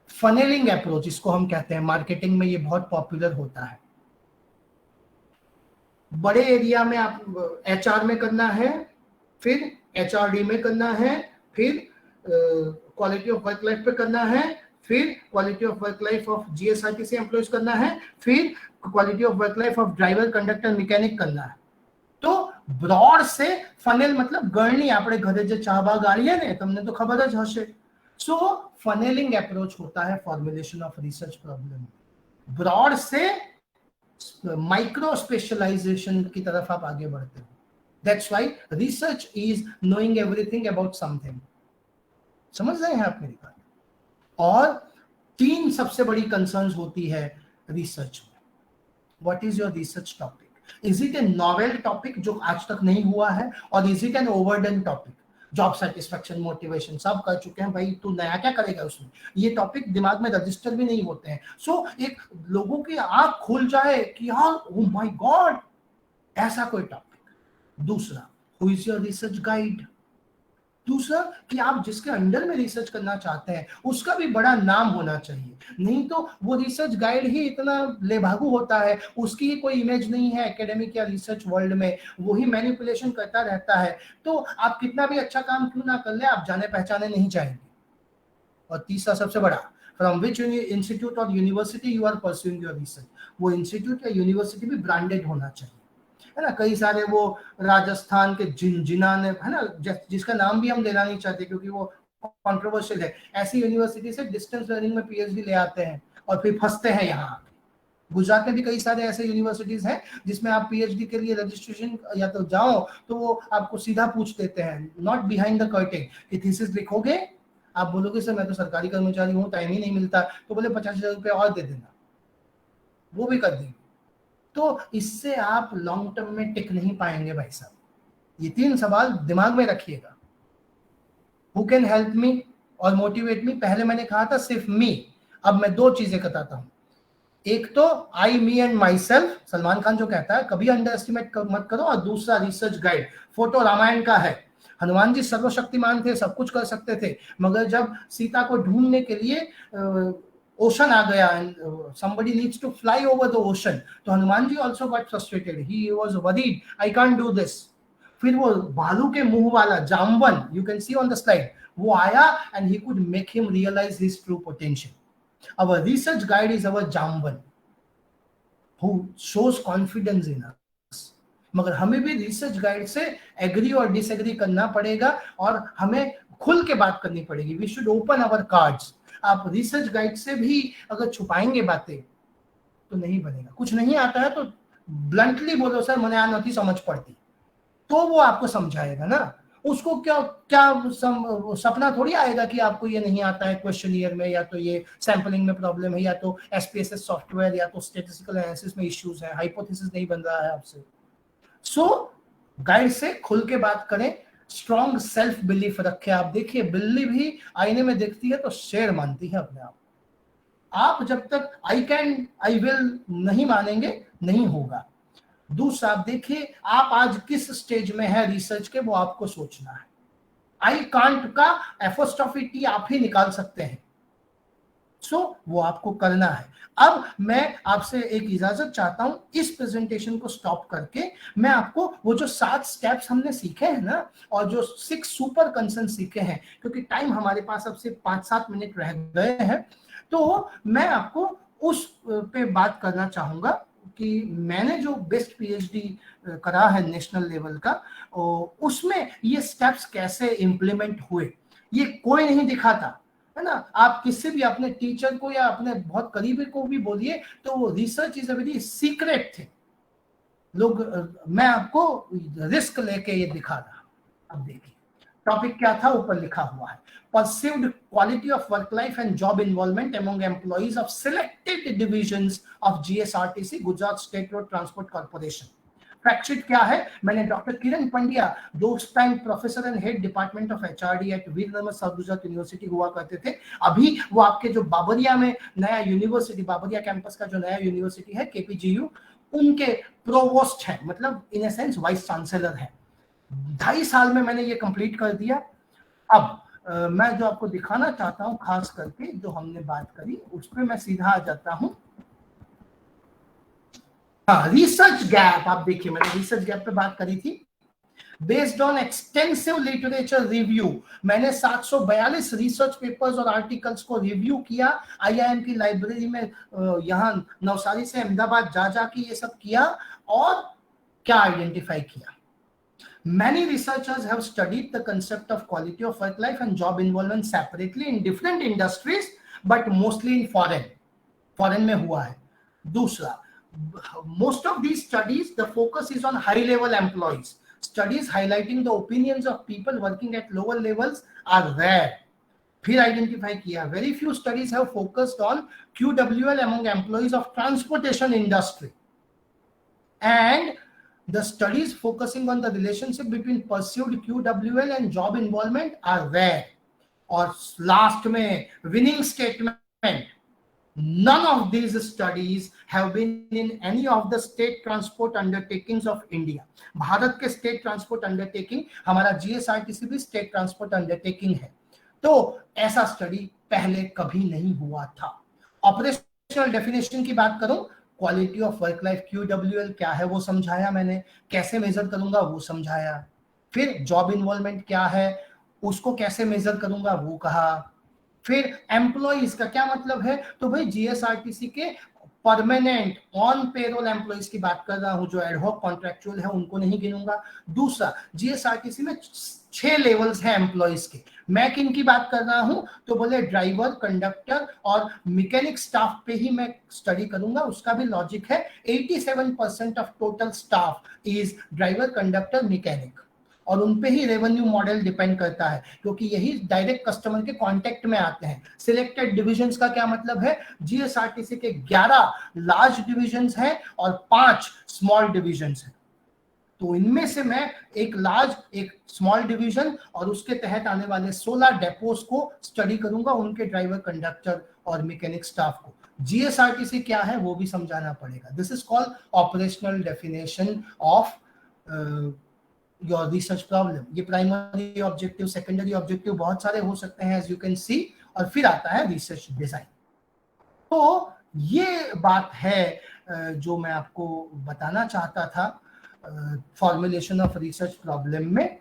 फनेलिंग अप्रोच इसको हम कहते हैं, मार्केटिंग में ये बहुत पॉपुलर होता है. बड़े एरिया में आप एचआर में करना है, फिर एचआरडी में करना है, फिर क्वालिटी ऑफ वर्क लाइफ पे करना है, फिर quality of work life of GSRTC employees करना है, फिर quality of work life of driver, conductor, mechanic करना है. तो ब्रॉड से फनेल मतलब गणनी આપણે ઘરે જે ચા બા ગાળીએ ને તમને તો ખબર જ હશે. सो फनेलिंग अप्रोच होता है formulation of research problem. Broad से माइक्रो स्पेशलाइजेशन की तरफ आप आगे बढ़ते हो. That's why research is knowing everything about something. समझ रहे हैं आप मेरी बात. और 3 सबसे बड़ी कंसर्न्स होती है रिसर्च में. What is your research topic? Is it a novel topic जो आज तक नहीं हुआ है, और is it an overdone topic? Job satisfaction, motivation सब कर चुके हैं भाई, तू नया क्या करेगा उसमें. ये टॉपिक दिमाग में रजिस्टर भी नहीं होते हैं. सो एक लोगों की आंख खुल जाए कि यार ओ माय गॉड ऐसा कोई टॉपिक. दूसरा, who is your research guide? दूसरा कि आप जिसके अंडर में रिसर्च करना चाहते हैं उसका भी बड़ा नाम होना चाहिए, नहीं तो वो रिसर्च गाइड ही इतना लेभागू होता है, उसकी ही कोई इमेज नहीं है एकेडमिक या रिसर्च वर्ल्ड में, वो ही मैनिपुलेशन करता रहता है, तो आप कितना भी अच्छा काम क्यों ना कर ले, आप जाने पहचाने नहीं जाएंगे। और तीसरा सबसे बड़ा, फ्रॉम विच इंस्टीट्यूट और university you are pursuing your research, वो इंस्टीट्यूट या यूनिवर्सिटी भी ब्रांडेड होना चाहिए, है ना। कई सारे वो राजस्थान के जिन्ना है ना, जिसका नाम भी हम लेना नहीं चाहते क्योंकि वो कंट्रोवर्शियल है, ऐसी यूनिवर्सिटी से डिस्टेंस लर्निंग में पीएचडी ले आते हैं और फिर फंसते हैं यहाँ। गुजरात में भी कई सारे ऐसे यूनिवर्सिटीज हैं जिसमें आप पीएचडी के लिए रजिस्ट्रेशन या तो जाओ तो वो आपको सीधा पूछ देते हैं, नॉट बिहाइंड द कर्टेन, कि थीसिस लिखोगे, आप बोलोगे सर मैं तो सरकारी कर्मचारी हूँ, टाइम ही नहीं मिलता, तो बोले 50,000 रुपये और दे देना, वो भी कर देंगे। तो इससे आप लॉन्ग टर्म में टिक नहीं पाएंगे भाई साहब। ये 3 सवाल दिमाग में रखिएगा। हु कैन हेल्प मी और मोटिवेट मी, पहले मैंने कहा था सिर्फ मी, अब मैं 2 चीजें बताता हूं। एक तो I me and myself, Salman Khan जो कहता है कभी अंडर एस्टिमेट मत करो, और दूसरा रिसर्च गाइड, फोटो रामायण का है। हनुमान जी सर्वशक्तिमान थे, सब कुछ कर सकते थे, मगर जब सीता को ढूंढने के लिए ओशन आ गया, somebody needs to fly over the ocean, तो Hanuman ji also got frustrated, he was worried, I can't do this। फिर वो भालू के मुंह वाला Jamvan, you can see on the slide, वो आया and he could make him realize his true potential। Our research guide is our Jamvan who shows confidence in us। मगर हमें भी रिसर्च गाइड से एग्री और डिसएग्री करना पड़ेगा और हमें खुल के बात करनी पड़ेगी। We should open our cards. आप रिसर्च गाइड से भी अगर छुपाएंगे बातें तो नहीं बनेगा। कुछ नहीं आता है तो ब्लंटली बोलो सर मैंने आज नहीं समझ पड़ती, तो वो आपको समझाएगा ना। उसको क्या क्या सपना थोड़ी आएगा कि आपको ये नहीं आता है क्वेश्चनियर में, या तो ये सैंपलिंग में प्रॉब्लम है, या तो एसपीएसएस सॉफ्टवेयर, या तो स्टैटिस्टिकल एनालिसिस में इश्यूज है, हाइपोथेसिस नहीं बन रहा है आपसे। सो गाइड से खुल के बात करें, स्ट्रॉन्ग सेल्फ बिलीफ रखें। आप देखिए बिल्ली भी आईने में देखती है तो शेर मानती है अपने आप। आप जब तक आई कैन आई विल नहीं मानेंगे नहीं होगा। दूसरा आप देखिए आप आज किस स्टेज में है रिसर्च के, वो आपको सोचना है। आई कांट का एपोस्ट्रोफी टी आप ही निकाल सकते हैं, सो वो आपको करना है। अब मैं आपसे एक इजाजत चाहता हूं, इस प्रेजेंटेशन को स्टॉप करके मैं आपको वो जो 7 स्टेप्स हमने सीखे हैं ना, और जो 6 सुपर कंसर्न सीखे हैं, क्योंकि टाइम हमारे पास अब सिर्फ 5-7 मिनट रह गए हैं, तो मैं आपको उस पे बात करना चाहूंगा कि मैंने जो बेस्ट पीएचडी करा है नेशनल लेवल का, उसमें ये स्टेप्स कैसे इंप्लीमेंट हुए, ये कोई नहीं दिखाता है ना। आप किसी भी अपने टीचर को या अपने बहुत करीबी को भी बोलिए तो वो research is a very secret thing. लोग मैं आपको रिस्क लेके ये दिखा रहा। अब देखिए टॉपिक क्या था, ऊपर लिखा हुआ है, perceived quality of work life and job involvement among employees of selected divisions of GSRTC, Gujarat state road transport corporation. Factsheet क्या है, मैंने डॉक्टर किरण पंड्या, दोस्त time professor and head department of HRD at Veer Narmad south Gujarat university हुआ करते थे। अभी वो आपके जो बाबरिया में नया यूनिवर्सिटी, बाबरिया कैंपस का जो नया यूनिवर्सिटी है केपीजीयू, उनके प्रोवोस्ट है, मतलब इन ए सेंस वाइस चांसलर है। 2.5 साल में मैंने ये कंप्लीट कर दिया। अब मैं जो आपको दिखाना चाहता हूं, खास करके जो हमने बात करी उस पर मैं सीधा आ जाता हूं। रिसर्च गैप, आप देखिए मैंने रिसर्च गैप पे बात करी थी। Based on extensive literature review, मैंने 742 रिसर्च पेपर्स और आर्टिकल्स को रिव्यू किया आईआईएम की लाइब्रेरी में, यहाँ नवसारी से अहमदाबाद जा जाके ये सब किया, और क्या आइडेंटिफाई किया। Many researchers have studied the concept of quality of work life and job involvement separately in different industries, but mostly in foreign में हुआ है। दूसरा, most of these studies the focus is on high level employees. Studies highlighting the opinions of people working at lower levels are rare. फिर identify किया, very few studies have focused on QWL among employees of transportation industry, and the studies focusing on the relationship between perceived QWL and job involvement are rare. और last में winning statement, None of these studies have been in any of the state transport undertakings of India. Bharat के state transport undertaking, हमारा GSRTC भी state transport undertaking है, तो ऐसा study पहले कभी नहीं हुआ था। ऑपरेशनल डेफिनेशन की बात करूं, quality of work life, QWL क्या है वो समझाया मैंने, कैसे मेजर करूंगा वो समझाया, फिर जॉब इन्वॉल्वमेंट क्या है उसको कैसे मेजर करूंगा वो कहा, फिर एम्प्लॉइज का क्या मतलब है, तो भाई जीएसआरटीसी के परमानेंट ऑन पेरोल एम्प्लॉइज की बात कर रहा हूं, जो एडहॉक कॉन्ट्रैक्चुअल है उनको नहीं गिनूंगा। दूसरा, जीएसआरटीसी में 6 लेवल्स हैं एम्प्लॉइज के, मैं किन की बात कर रहा हूं, तो बोले ड्राइवर, कंडक्टर और मैकेनिक स्टाफ पे ही मैं स्टडी करूंगा। उसका भी लॉजिक है, 87% of total staff is driver, conductor, mechanic, और उन पे ही रेवेन्यू मॉडल डिपेंड करता है, क्योंकि यही डायरेक्ट कस्टमर के कांटेक्ट में आते हैं। सिलेक्टेड डिविजन्स का क्या मतलब है, जीएसआरटीसी के 11 लार्ज डिविजन्स हैं और 5 स्मॉल डिविजन्स हैं, तो इनमें से मैं एक लार्ज, एक स्मॉल डिवीजन और उसके तहत आने वाले 16 डेपोस को स्टडी करूंगा, उनके ड्राइवर, कंडक्टर और मैकेनिक स्टाफ को। जीएसआरटीसी क्या है वो भी समझाना पड़ेगा। This is called operational definition of your research problem. ये प्राइमरी ऑब्जेक्टिव, सेकेंडरी ऑब्जेक्टिव बहुत सारे हो सकते हैं एज यू कैन सी, और फिर आता है रिसर्च डिजाइन। तो ये बात है जो मैं आपको बताना चाहता था फॉर्मुलेशन ऑफ रिसर्च प्रॉब्लम में।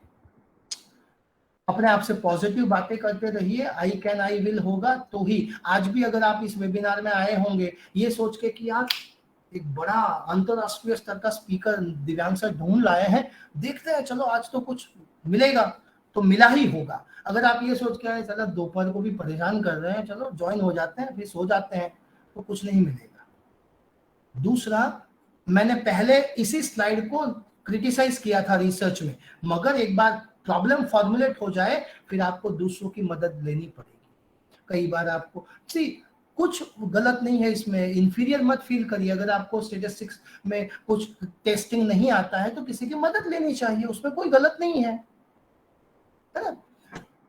अपने आप से पॉजिटिव बातें करते रहिए, आई कैन आई विल होगा तो ही। आज भी अगर आप इस वेबिनार में आए होंगे ये सोच के कि यार एक बड़ा अंतरराष्ट्रीय स्तर का स्पीकर दिव्यांग सर ढूंढ लाए हैं, देखते हैं चलो आज तो कुछ मिलेगा, तो मिला ही होगा। अगर आप ये सोच के आए चलो दोपहर को भी परेशान कर रहे हैं, चलो ज्वाइन हो जाते हैं फिर सो जाते हैं, तो कुछ नहीं मिलेगा। दूसरा, मैंने पहले इसी स्लाइड को क्रिटिसाइज किया था रिसर्च में, मगर एक बार प्रॉब्लम फॉर्मुलेट हो जाए फिर आपको दूसरों की मदद लेनी पड़ेगी। कई बार आपको कुछ गलत नहीं है इसमें, इंफीरियर मत फील करिए। अगर आपको स्टैटिस्टिक्स में कुछ टेस्टिंग नहीं आता है तो किसी की मदद लेनी चाहिए, उसमें कोई गलत नहीं है ना।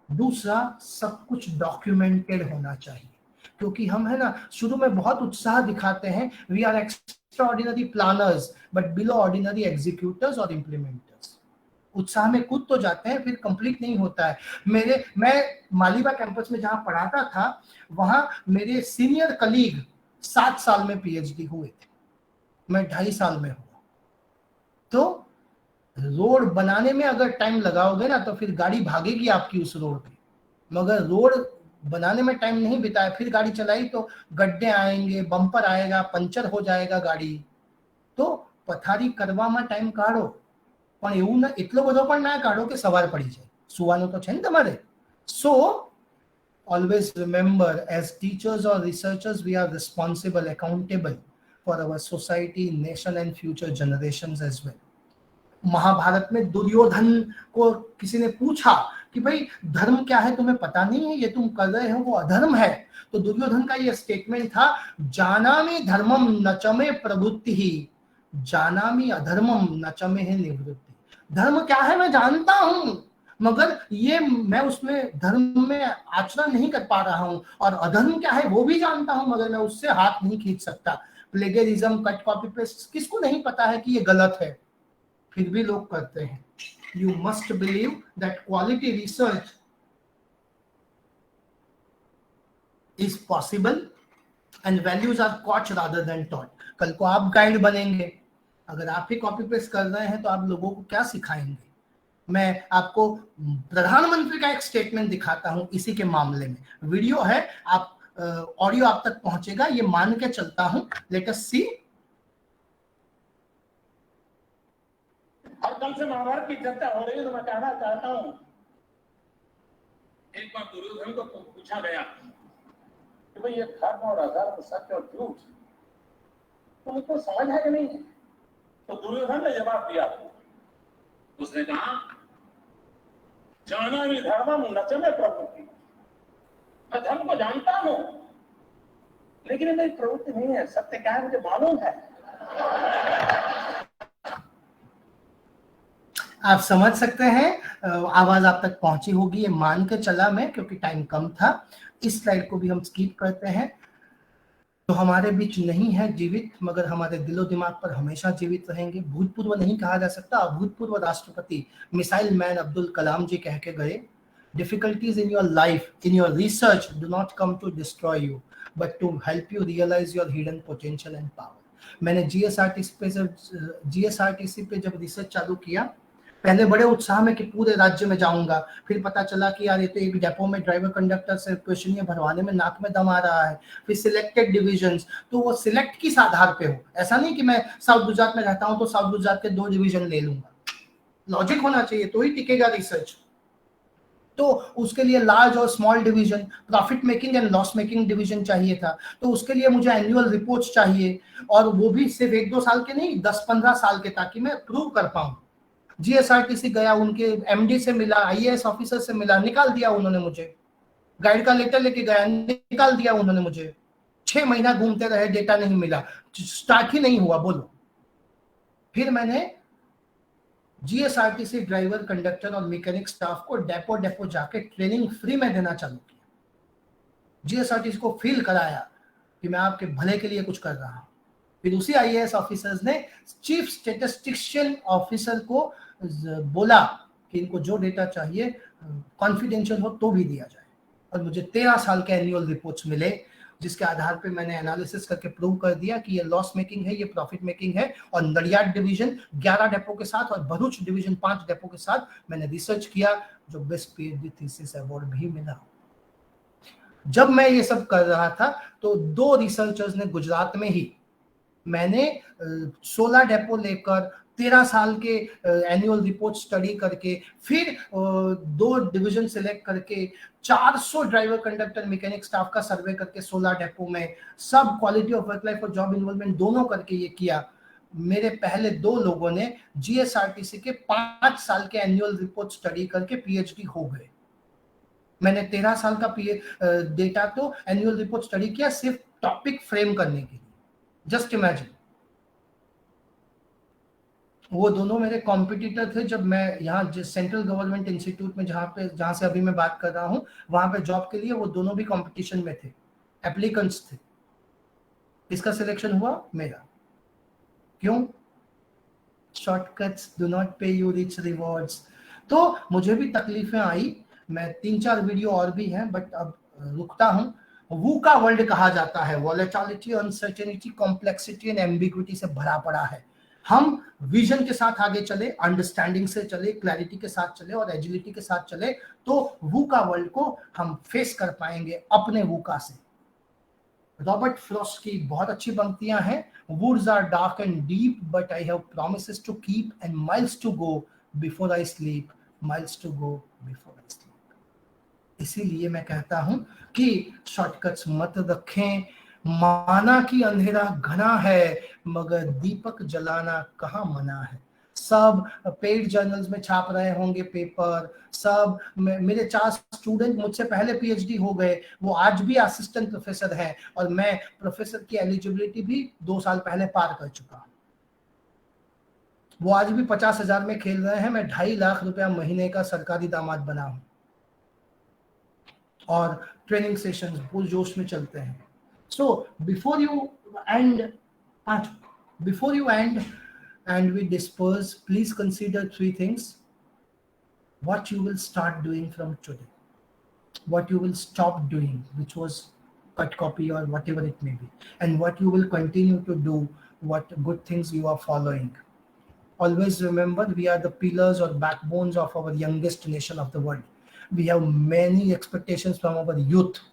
दूसरा, सब कुछ डॉक्यूमेंटेड होना चाहिए, क्योंकि हम है ना शुरू में बहुत उत्साह दिखाते हैं, we are extraordinary planners but below ordinary executors और इम्प्लीमेंटर्स। उत्साह में कूद तो जाते हैं फिर कंप्लीट नहीं होता है। मैं मालीबा कैंपस में जहां पढ़ाता था वहां मेरे सीनियर कलीग 7 साल में पीएचडी हुए थे, मैं 2.5 साल में हुआ। तो रोड बनाने में अगर टाइम लगाओगे ना तो फिर गाड़ी भागेगी आपकी उस रोड पे, मगर रोड बनाने में टाइम नहीं बिताया फिर गाड़ी चलाई तो गड्ढे आएंगे, बम्पर आएगा, पंचर हो जाएगा गाड़ी। तो पथारी કરવામાં टाइम કાઢો, પણ એવું ના એટલો બધો પણ ના કાઢો કે સવાર પડી જાય, સુવાનું તો છે ને તમારે। So always remember, as teachers or researchers we are responsible, accountable for our society, nation and future generations as well। Mahabharat में दुर्योधन को किसी ने पूछा कि भाई धर्म क्या है, तुम्हें पता नहीं है, ये तुम कर रहे हो वो अधर्म है। तो दुर्योधन का ये स्टेटमेंट था, जानामि धर्मम नचमे प्रवृत्ति ही, जानामि अधर्मम नचमे है निवृत्ति। धर्म क्या है मैं जानता हूं, मगर ये मैं उसमें धर्म में आचरण नहीं कर पा रहा हूं, और अधर्म क्या है वो भी जानता हूं मगर मैं उससे हाथ नहीं खींच सकता। प्लेगरिज्म, कट कॉपी पेस्ट, किसको नहीं पता है कि ये गलत है, फिर भी लोग करते हैं। You must believe that quality research is possible and values are caught rather than taught। कल को आप गाइड बनेंगे, अगर आप ही कॉपी पेस्ट कर रहे हैं तो आप लोगों को क्या सिखाएंगे। मैं आपको प्रधानमंत्री का एक स्टेटमेंट दिखाता हूं इसी के मामले में, वीडियो है, आप ऑडियो आप तक पहुंचेगा ये मान के चलता हूं। लेट अस सी। और कल से महाभारत की चर्चा हो रही है तो मैं कहना चाहता हूं, एक बार दुर्योधन को पूछा गया कि भाई ये धर्म और अधर्म, सत्य और झूठ तुमको समझ है कि नहीं है? तो दुर्योधन ने जवाब दिया, उसने कहा जानामि धर्मम नचमे प्रवृत्ति, मैं धर्म को जानता हूं लेकिन मेरी प्रवृत्ति नहीं है, सत्य क्या है मुझे मालूम है। आप समझ सकते हैं, आवाज आप तक पहुंची होगी ये मान के चला मैं, क्योंकि टाइम कम था। इस स्लाइड को भी हम स्किप करते हैं। तो हमारे बीच नहीं है जीवित, मगर हमारे दिलो दिमाग पर हमेशा जीवित रहेंगे। भूतपूर्व नहीं कहा जा सकता, अभूतपूर्व राष्ट्रपति मिसाइल मैन अब्दुल कलाम जी कह के गए, difficulties in your life, in your research do not come to destroy you, but to help you realize your hidden potential and power. मैंने जीएसआरटीसी पे जब रिसर्च चालू किया, पहले बड़े उत्साह में कि पूरे राज्य में जाऊंगा, फिर पता चला कि यार ये तो एक डेपो में ड्राइवर कंडक्टर से क्वेश्चन भरवाने में नाक में दम आ रहा है। फिर सिलेक्टेड डिविजन्स, तो वो सिलेक्ट किस आधार पे हो, ऐसा नहीं कि मैं साउथ गुजरात में रहता हूं तो साउथ गुजरात के 2 डिवीजन ले लूंगा। लॉजिक होना चाहिए तो ही टिकेगा रिसर्च। तो उसके लिए लार्ज और small division, profit making and loss making division चाहिए था। तो उसके लिए मुझे एनुअल रिपोर्ट्स चाहिए, और वो भी सिर्फ 1-2 साल के नहीं, 10-15 साल के, ताकि मैं प्रूव कर पाऊं। जीएसआरटीसी गया, उनके एमडी से मिला, आईएएस ऑफिसर से मिला, निकाल दिया उन्होंने मुझे। गाइड का लेटर लेके गया, निकाल दिया उन्होंने मुझे। 6 महीना घूमते रहे, डेटा नहीं मिला, स्टार्ट ही नहीं हुआ। बोलो, फिर मैंने जीएसआरटीसी ड्राइवर कंडक्टर और मैकेनिक स्टाफ को डेपो जाके ट्रेनिंग फ्री में देना चालू किया। जीएसआरटीसी को फील कराया कि मैं आपके भले के लिए कुछ कर रहा हूं। फिर उसी आईएएस ऑफिसर्स ने चीफ स्टैटिस्टिशियन ऑफिसर को बोला कि इनको जो डेटा चाहिए कॉन्फिडेंशियल हो तो भी दिया जाए, और मुझे 13 साल के एनुअल रिपोर्ट्स मिले, जिसके आधार पे मैंने एनालिसिस करके प्रूव कर दिया कि ये लॉस मेकिंग है, ये प्रॉफिट मेकिंग है। और नडियाड डिवीजन 11 डेपो के साथ और भरूच डिवीजन 5 डेपो के साथ मैंने रिसर्च किया, जो बेस्ट पीएचडी थीसिस अवार्ड भी मिला। जब मैं ये सब कर रहा था तो 2 रिसर्चर्स ने गुजरात में ही, मैंने 16 डेपो लेकर 13 साल के एनुअल रिपोर्ट स्टडी करके, फिर 2 डिवीजन सिलेक्ट करके 400 ड्राइवर कंडक्टर मैकेनिक स्टाफ का सर्वे करके 16 डेपो में सब क्वालिटी ऑफ वर्क लाइफ और जॉब इन्वॉल्वमेंट दोनों करके ये किया। मेरे पहले 2 लोगों ने जीएसआरटीसी के 5 साल के एनुअल रिपोर्ट स्टडी करके पीएचडी हो गए। मैंने 13 साल का डेटा तो एनुअल रिपोर्ट स्टडी किया सिर्फ टॉपिक फ्रेम करने के लिए। जस्ट इमेजिन, वो दोनों मेरे कॉम्पिटिटर थे। जब मैं यहाँ सेंट्रल गवर्नमेंट इंस्टीट्यूट में जहाँ से अभी मैं बात कर रहा हूँ, वहां पे जॉब के लिए वो दोनों भी कंपटीशन में थे, एप्लीकेंट्स थे। इसका सिलेक्शन हुआ, मेरा। क्यों? शॉर्टकट्स डू नॉट पे यू रिच रिवॉर्ड्स। तो मुझे भी तकलीफें आई, मैं 3-4 वीडियो और भी हैं, बट अब रुकता हूँ। वूका वर्ल्ड कहा जाता है, volatility, uncertainty, complexity and ambiguity से भरा पड़ा है। हम विजन के साथ आगे चले, अंडरस्टैंडिंग से चले, क्लैरिटी के साथ चले और एजिलिटी के साथ चले, तो वूका वर्ल्ड को हम फेस कर पाएंगे अपने वूका से। रॉबर्ट फ्रॉस्ट की बहुत अच्छी पंक्तियां हैं, woods are dark and deep but I have promises to keep and miles to go before I sleep, miles to go before I sleep. इसीलिए मैं कहता हूं कि शॉर्टकट्स मत रखें। माना कि अंधेरा घना है, मगर दीपक जलाना कहाँ मना है। सब पेड जर्नल्स में छाप रहे होंगे पेपर, सब मेरे 4 स्टूडेंट मुझसे पहले पीएचडी हो गए, वो आज भी असिस्टेंट प्रोफेसर हैं, और मैं प्रोफेसर की एलिजिबिलिटी भी 2 साल पहले पार कर चुका। वो आज भी 50,000 में खेल रहे हैं, मैं 2.5 लाख रुपया महीने का सरकारी दामाद बना हूं, और ट्रेनिंग सेशंस पुरजोश में चलते हैं। So before you end and we disperse, please consider 3 things. What you will start doing from today, what you will stop doing, which was cut copy or whatever it may be, and what you will continue to do, what good things you are following. Always remember, we are the pillars or backbones of our youngest nation of the world. We have many expectations from our youth.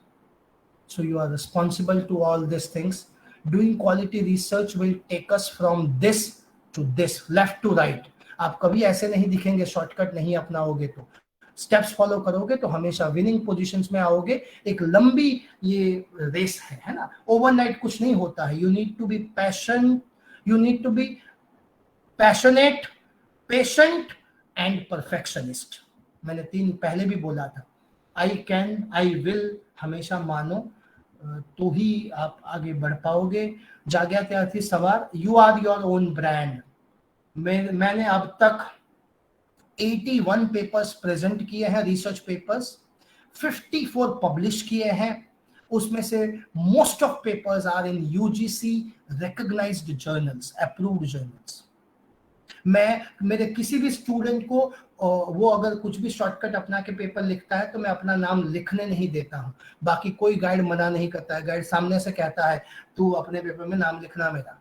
So you are responsible to all these things. Doing quality research will take us from this to this, left to right. आप कभी ऐसे नहीं दिखेंगे, shortcut नहीं अपनाओगे तो, steps follow करोगे तो हमेशा विनिंग पोजीशंस में आओगे। एक लंबी ये रेस है ना, ओवरनाइट कुछ नहीं होता है। You need to be passionate, patient and perfectionist. मैंने 3 पहले भी बोला था, आई कैन, आई विल हमेशा मानो, तो ही आप आगे बढ़ पाओगे। जाग्यात्या थी सवार, you are your own brand. मैंने अब तक 81 पेपर्स प्रेजेंट किए हैं, रिसर्च पेपर्स 54 पब्लिश किए हैं, उसमें से most of papers are in UGC recognised journals, approved journals. मैं मेरे किसी भी स्टूडेंट को वो अगर कुछ भी शॉर्टकट अपना के पेपर लिखता है तो मैं अपना नाम लिखने नहीं देता हूँ। बाकी कोई गाइड मना नहीं करता है, गाइड सामने से कहता है तू अपने पेपर में नाम लिखना मेरा,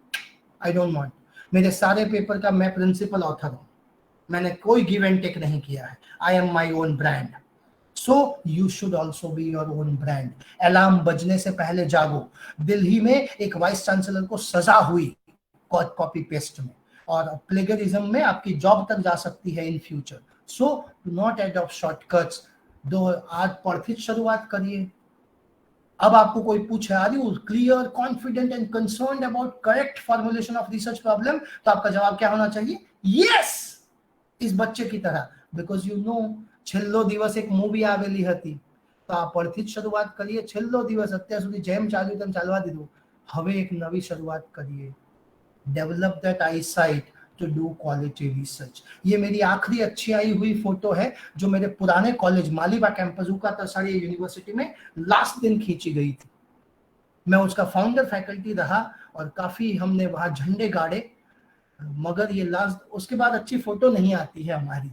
आई डोंट वांट। मेरे सारे पेपर का मैं प्रिंसिपल ऑथर हूँ, मैंने कोई गिव एंड टेक नहीं किया है। I am my own brand, so you should also be your own brand. Alarm बजने से पहले जागो। दिल्ली में एक वाइस चांसलर को सजा हुई कॉपी पेस्ट में, और प्लेगरिज्म में आपकी जॉब तक जा सकती है in future. So do not adopt shortcuts. दो आज पढ़ शुरुआत करिए। अब आपको कोई पूछे are you clear, confident and concerned about correct formulation of research problem, तो आपका जवाब क्या होना चाहिए? यस, इस बच्चे की तरह। बिकॉज यू नो छेल्लो दिवस एक मूवी आवेली હતી, તો આ પરથી જ શરૂઆત કરીએ। છેલ્લો દિવસ અત્યાર સુધી જેમ ચાલ્યું તેમ ચાલવા દીધું, હવે એક નવી શરૂઆત કરીએ। Develop that eyesight to do quality research. ये मेरी आखिरी अच्छी आई हुई फोटो है जो मेरे पुराने कॉलेज मालीबा कैंपस का तरसाड़ी यूनिवर्सिटी में लास्ट दिन खींची गई थी। मैं उसका फाउंडर फैकल्टी रहा और काफी हमने वहां झंडे गाड़े, मगर ये लास्ट उसके बाद अच्छी फोटो नहीं आती है हमारी।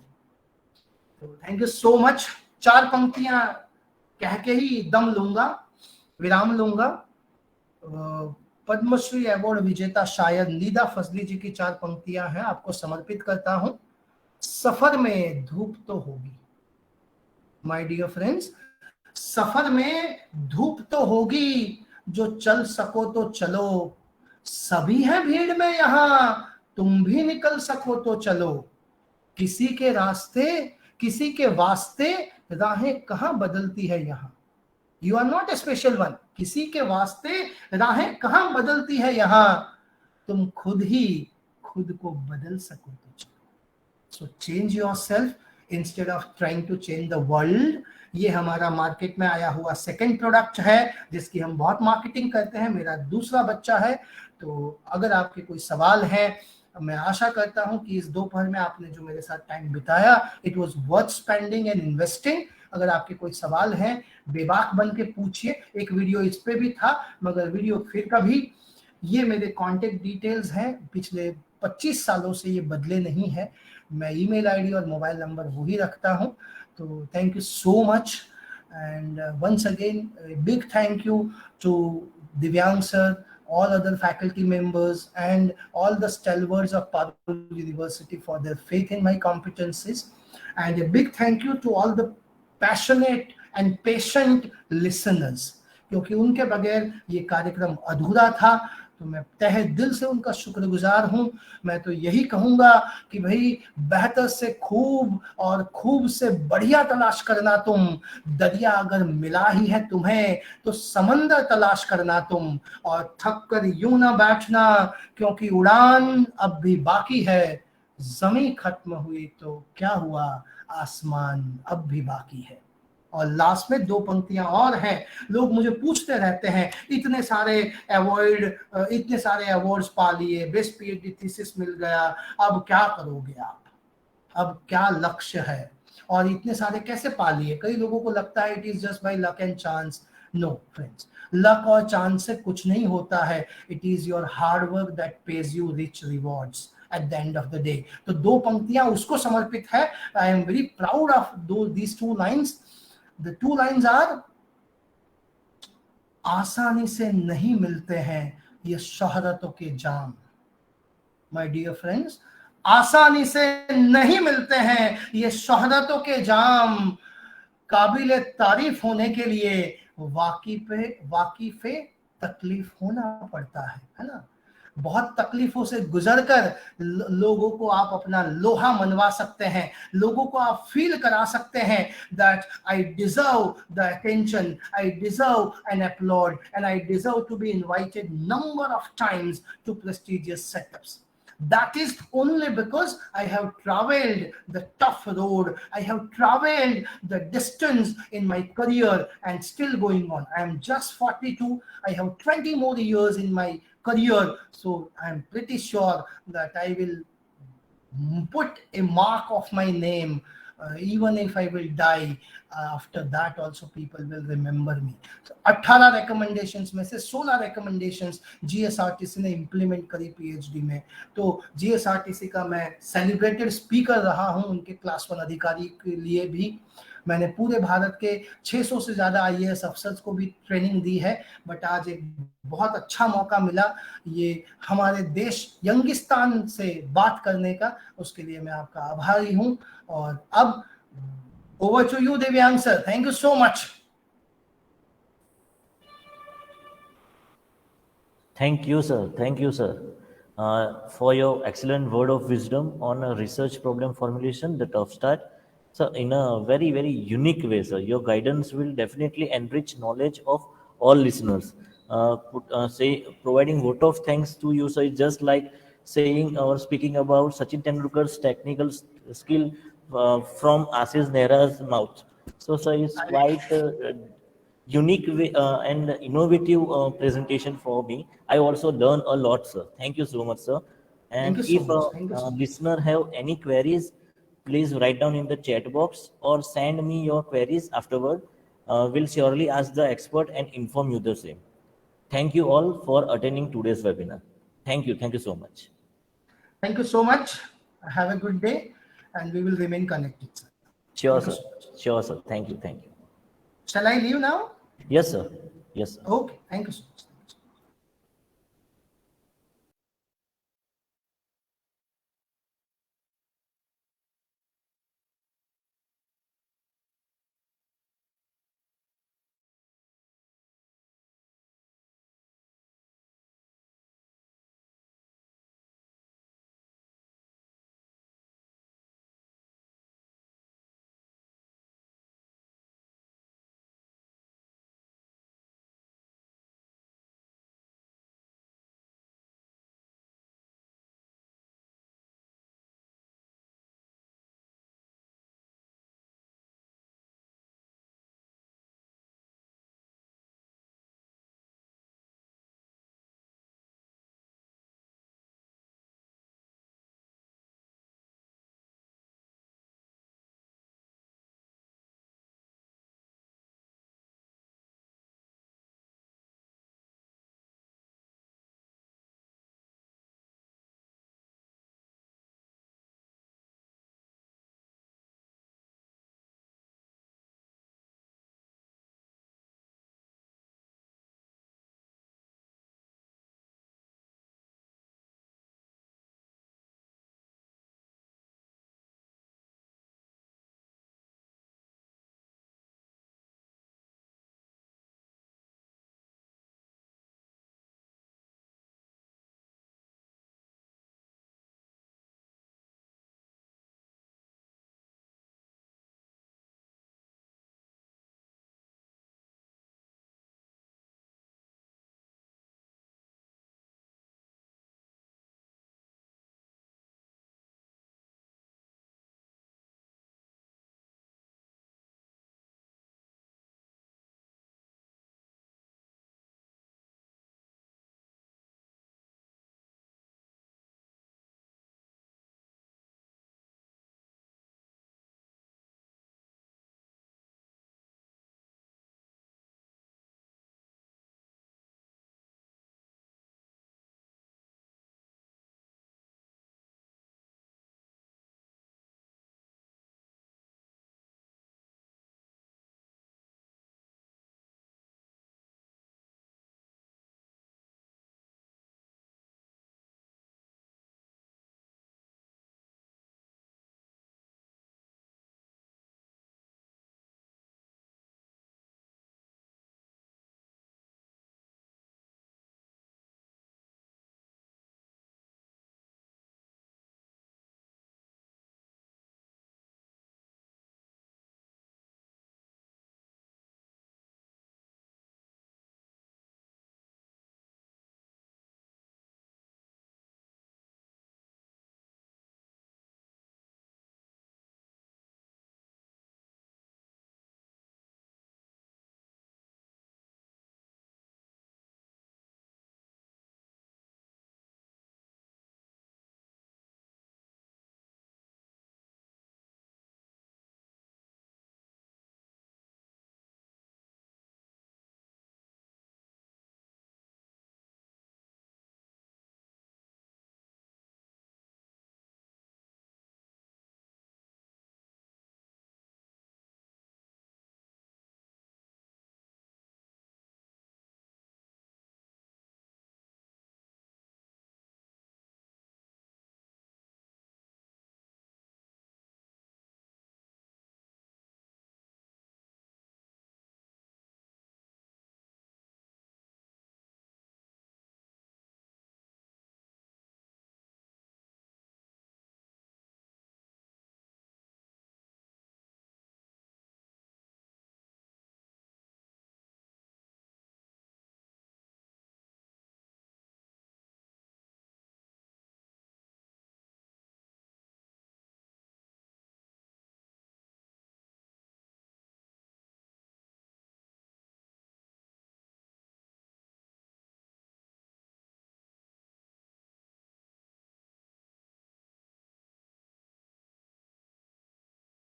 तो थैंक यू सो मच। 4 पंक्तियां कह के ही दम लूंगा, विराम लूंगा। पद्मश्री अवार्ड विजेता शायर निदा फजली जी की 4 पंक्तियां हैं, आपको समर्पित करता हूं। सफर में धूप तो होगी, माय डियर फ्रेंड्स, सफर में धूप तो होगी, जो चल सको तो चलो, सभी हैं भीड़ में यहां, तुम भी निकल सको तो चलो। किसी के रास्ते किसी के वास्ते राहें कहां बदलती है यहां, you are not a special one. किसी के वास्ते राहें कहां बदलती है यहां, तुम खुद ही खुद को बदल सको तो चलो। So change yourself instead of trying to change the world. ये हमारा मार्केट में आया हुआ सेकंड प्रोडक्ट है जिसकी हम बहुत मार्केटिंग करते हैं, मेरा दूसरा बच्चा है। तो अगर आपके कोई सवाल है, मैं आशा करता हूं कि इस दोपहर में आपने जो मेरे साथ टाइम बिताया, it was worth spending and investing. अगर आपके कोई सवाल हैं, बेबाक बन के पूछिए। एक वीडियो इस पे भी था, मगर वीडियो फिर कभी। ये मेरे कांटेक्ट डिटेल्स हैं, पिछले 25 सालों से ये बदले नहीं है। मैं ईमेल आईडी और मोबाइल नंबर वही रखता हूं। तो thank you so much and once again big thank you to Divyang sir, all other faculty members and all the stalwarts of Parul University for their faith in my competencies, and a big thank you to all the passionate and patient listeners, क्योंकि उनके बगैर ये कार्यक्रम अधूरा था। तो मैं तहे दिल से उनका शुक्रगुजार हूं। मैं तो यही कहूंगा कि भाई बेहतर से खूब और खूब से बढ़िया तलाश करना तुम, दरिया अगर मिला ही है तुम्हें तो समंदर तलाश करना तुम, और थक कर यूं ना बैठना क्योंकि उड़ान अब भी बाकी है। जमीन खत्म हुई तो क्या हुआ, आसमान अब भी बाकी है। और लास्ट में 2 पंक्तियां और हैं। लोग मुझे पूछते रहते हैं, इतने सारे अवार्ड्स पा लिए, बेस्ट पीएचडी थीसिस मिल गया, अब क्या करोगे आप, अब क्या लक्ष्य है, और इतने सारे कैसे पा लिए? कई लोगों को लगता है it is just by luck and chance. No friends, luck और चांस से कुछ नहीं होता है। It is your hard work that pays you rich rewards at the end of the day। तो 2 पंक्तियां उसको समर्पित है। I am very proud of these 2 lines। The 2 lines are, आसानी से नहीं मिलते हैं ये शोहरतों के जाम। My dear friends, आसानी से नहीं मिलते हैं ये शोहरतों के जाम, काबिले तारीफ होने के लिए वाकिफे तकलीफ होना पड़ता है ना। बहुत तकलीफों से गुजरकर लोगों को आप अपना लोहा मनवा सकते हैं, लोगों को आप फील करा सकते हैं that I deserve the attention, I deserve an applaud, and I deserve to be invited number of times to prestigious setups. That is only because I have traveled the tough road, I have traveled the distance in my career and still going on. I am just 42, I have 20 more years in my career, so I am pretty sure that I will put a mark of my name Even if I will die, after that also people will remember me. So 18 recommendations में से 16 recommendations GSRTC ने implement करी PhD में. तो GSRTC का मैं celebrated speaker रहा हूँ उनके क्लास 1 अधिकारी के लिए भी. मैंने पूरे भारत के 600 से ज़्यादा IAS अफसर्स को भी ट्रेनिंग दी है. बट आज एक बहुत अच्छा मौका मिला ये हमारे देश यंगिस्तान से बात करने का, उसके लिए मैं आपका आभारी हूँ. और अब ओवर टू यू दिव्यांग sir. Thank you so much. Thank you, sir. Thank you, sir, for your excellent word of wisdom on a research problem formulation, the tough start. So, in a very, very unique way, sir, your guidance will definitely enrich knowledge of all listeners. Providing vote of thanks to you, sir, is just like saying or speaking about Sachin Tendulkar's technical skill from Ashish Nehra's mouth. So, sir, it's quite unique and innovative presentation for me. I also learn a lot, sir. Thank you so much, sir. Thank And you so if much. Thank you so a much. listener have any queries, please write down in the chat box or send me your queries afterward. We'll surely ask the expert and inform you the same. Thank you all for attending today's webinar. Thank you. Thank you so much. Thank you so much. Have a good day, and we will remain connected, sir. Sure, Thank you sir. so much. Sure, sir. Thank you. Thank you. Shall I leave now? Yes, sir. Yes, sir. Okay. Thank you so much.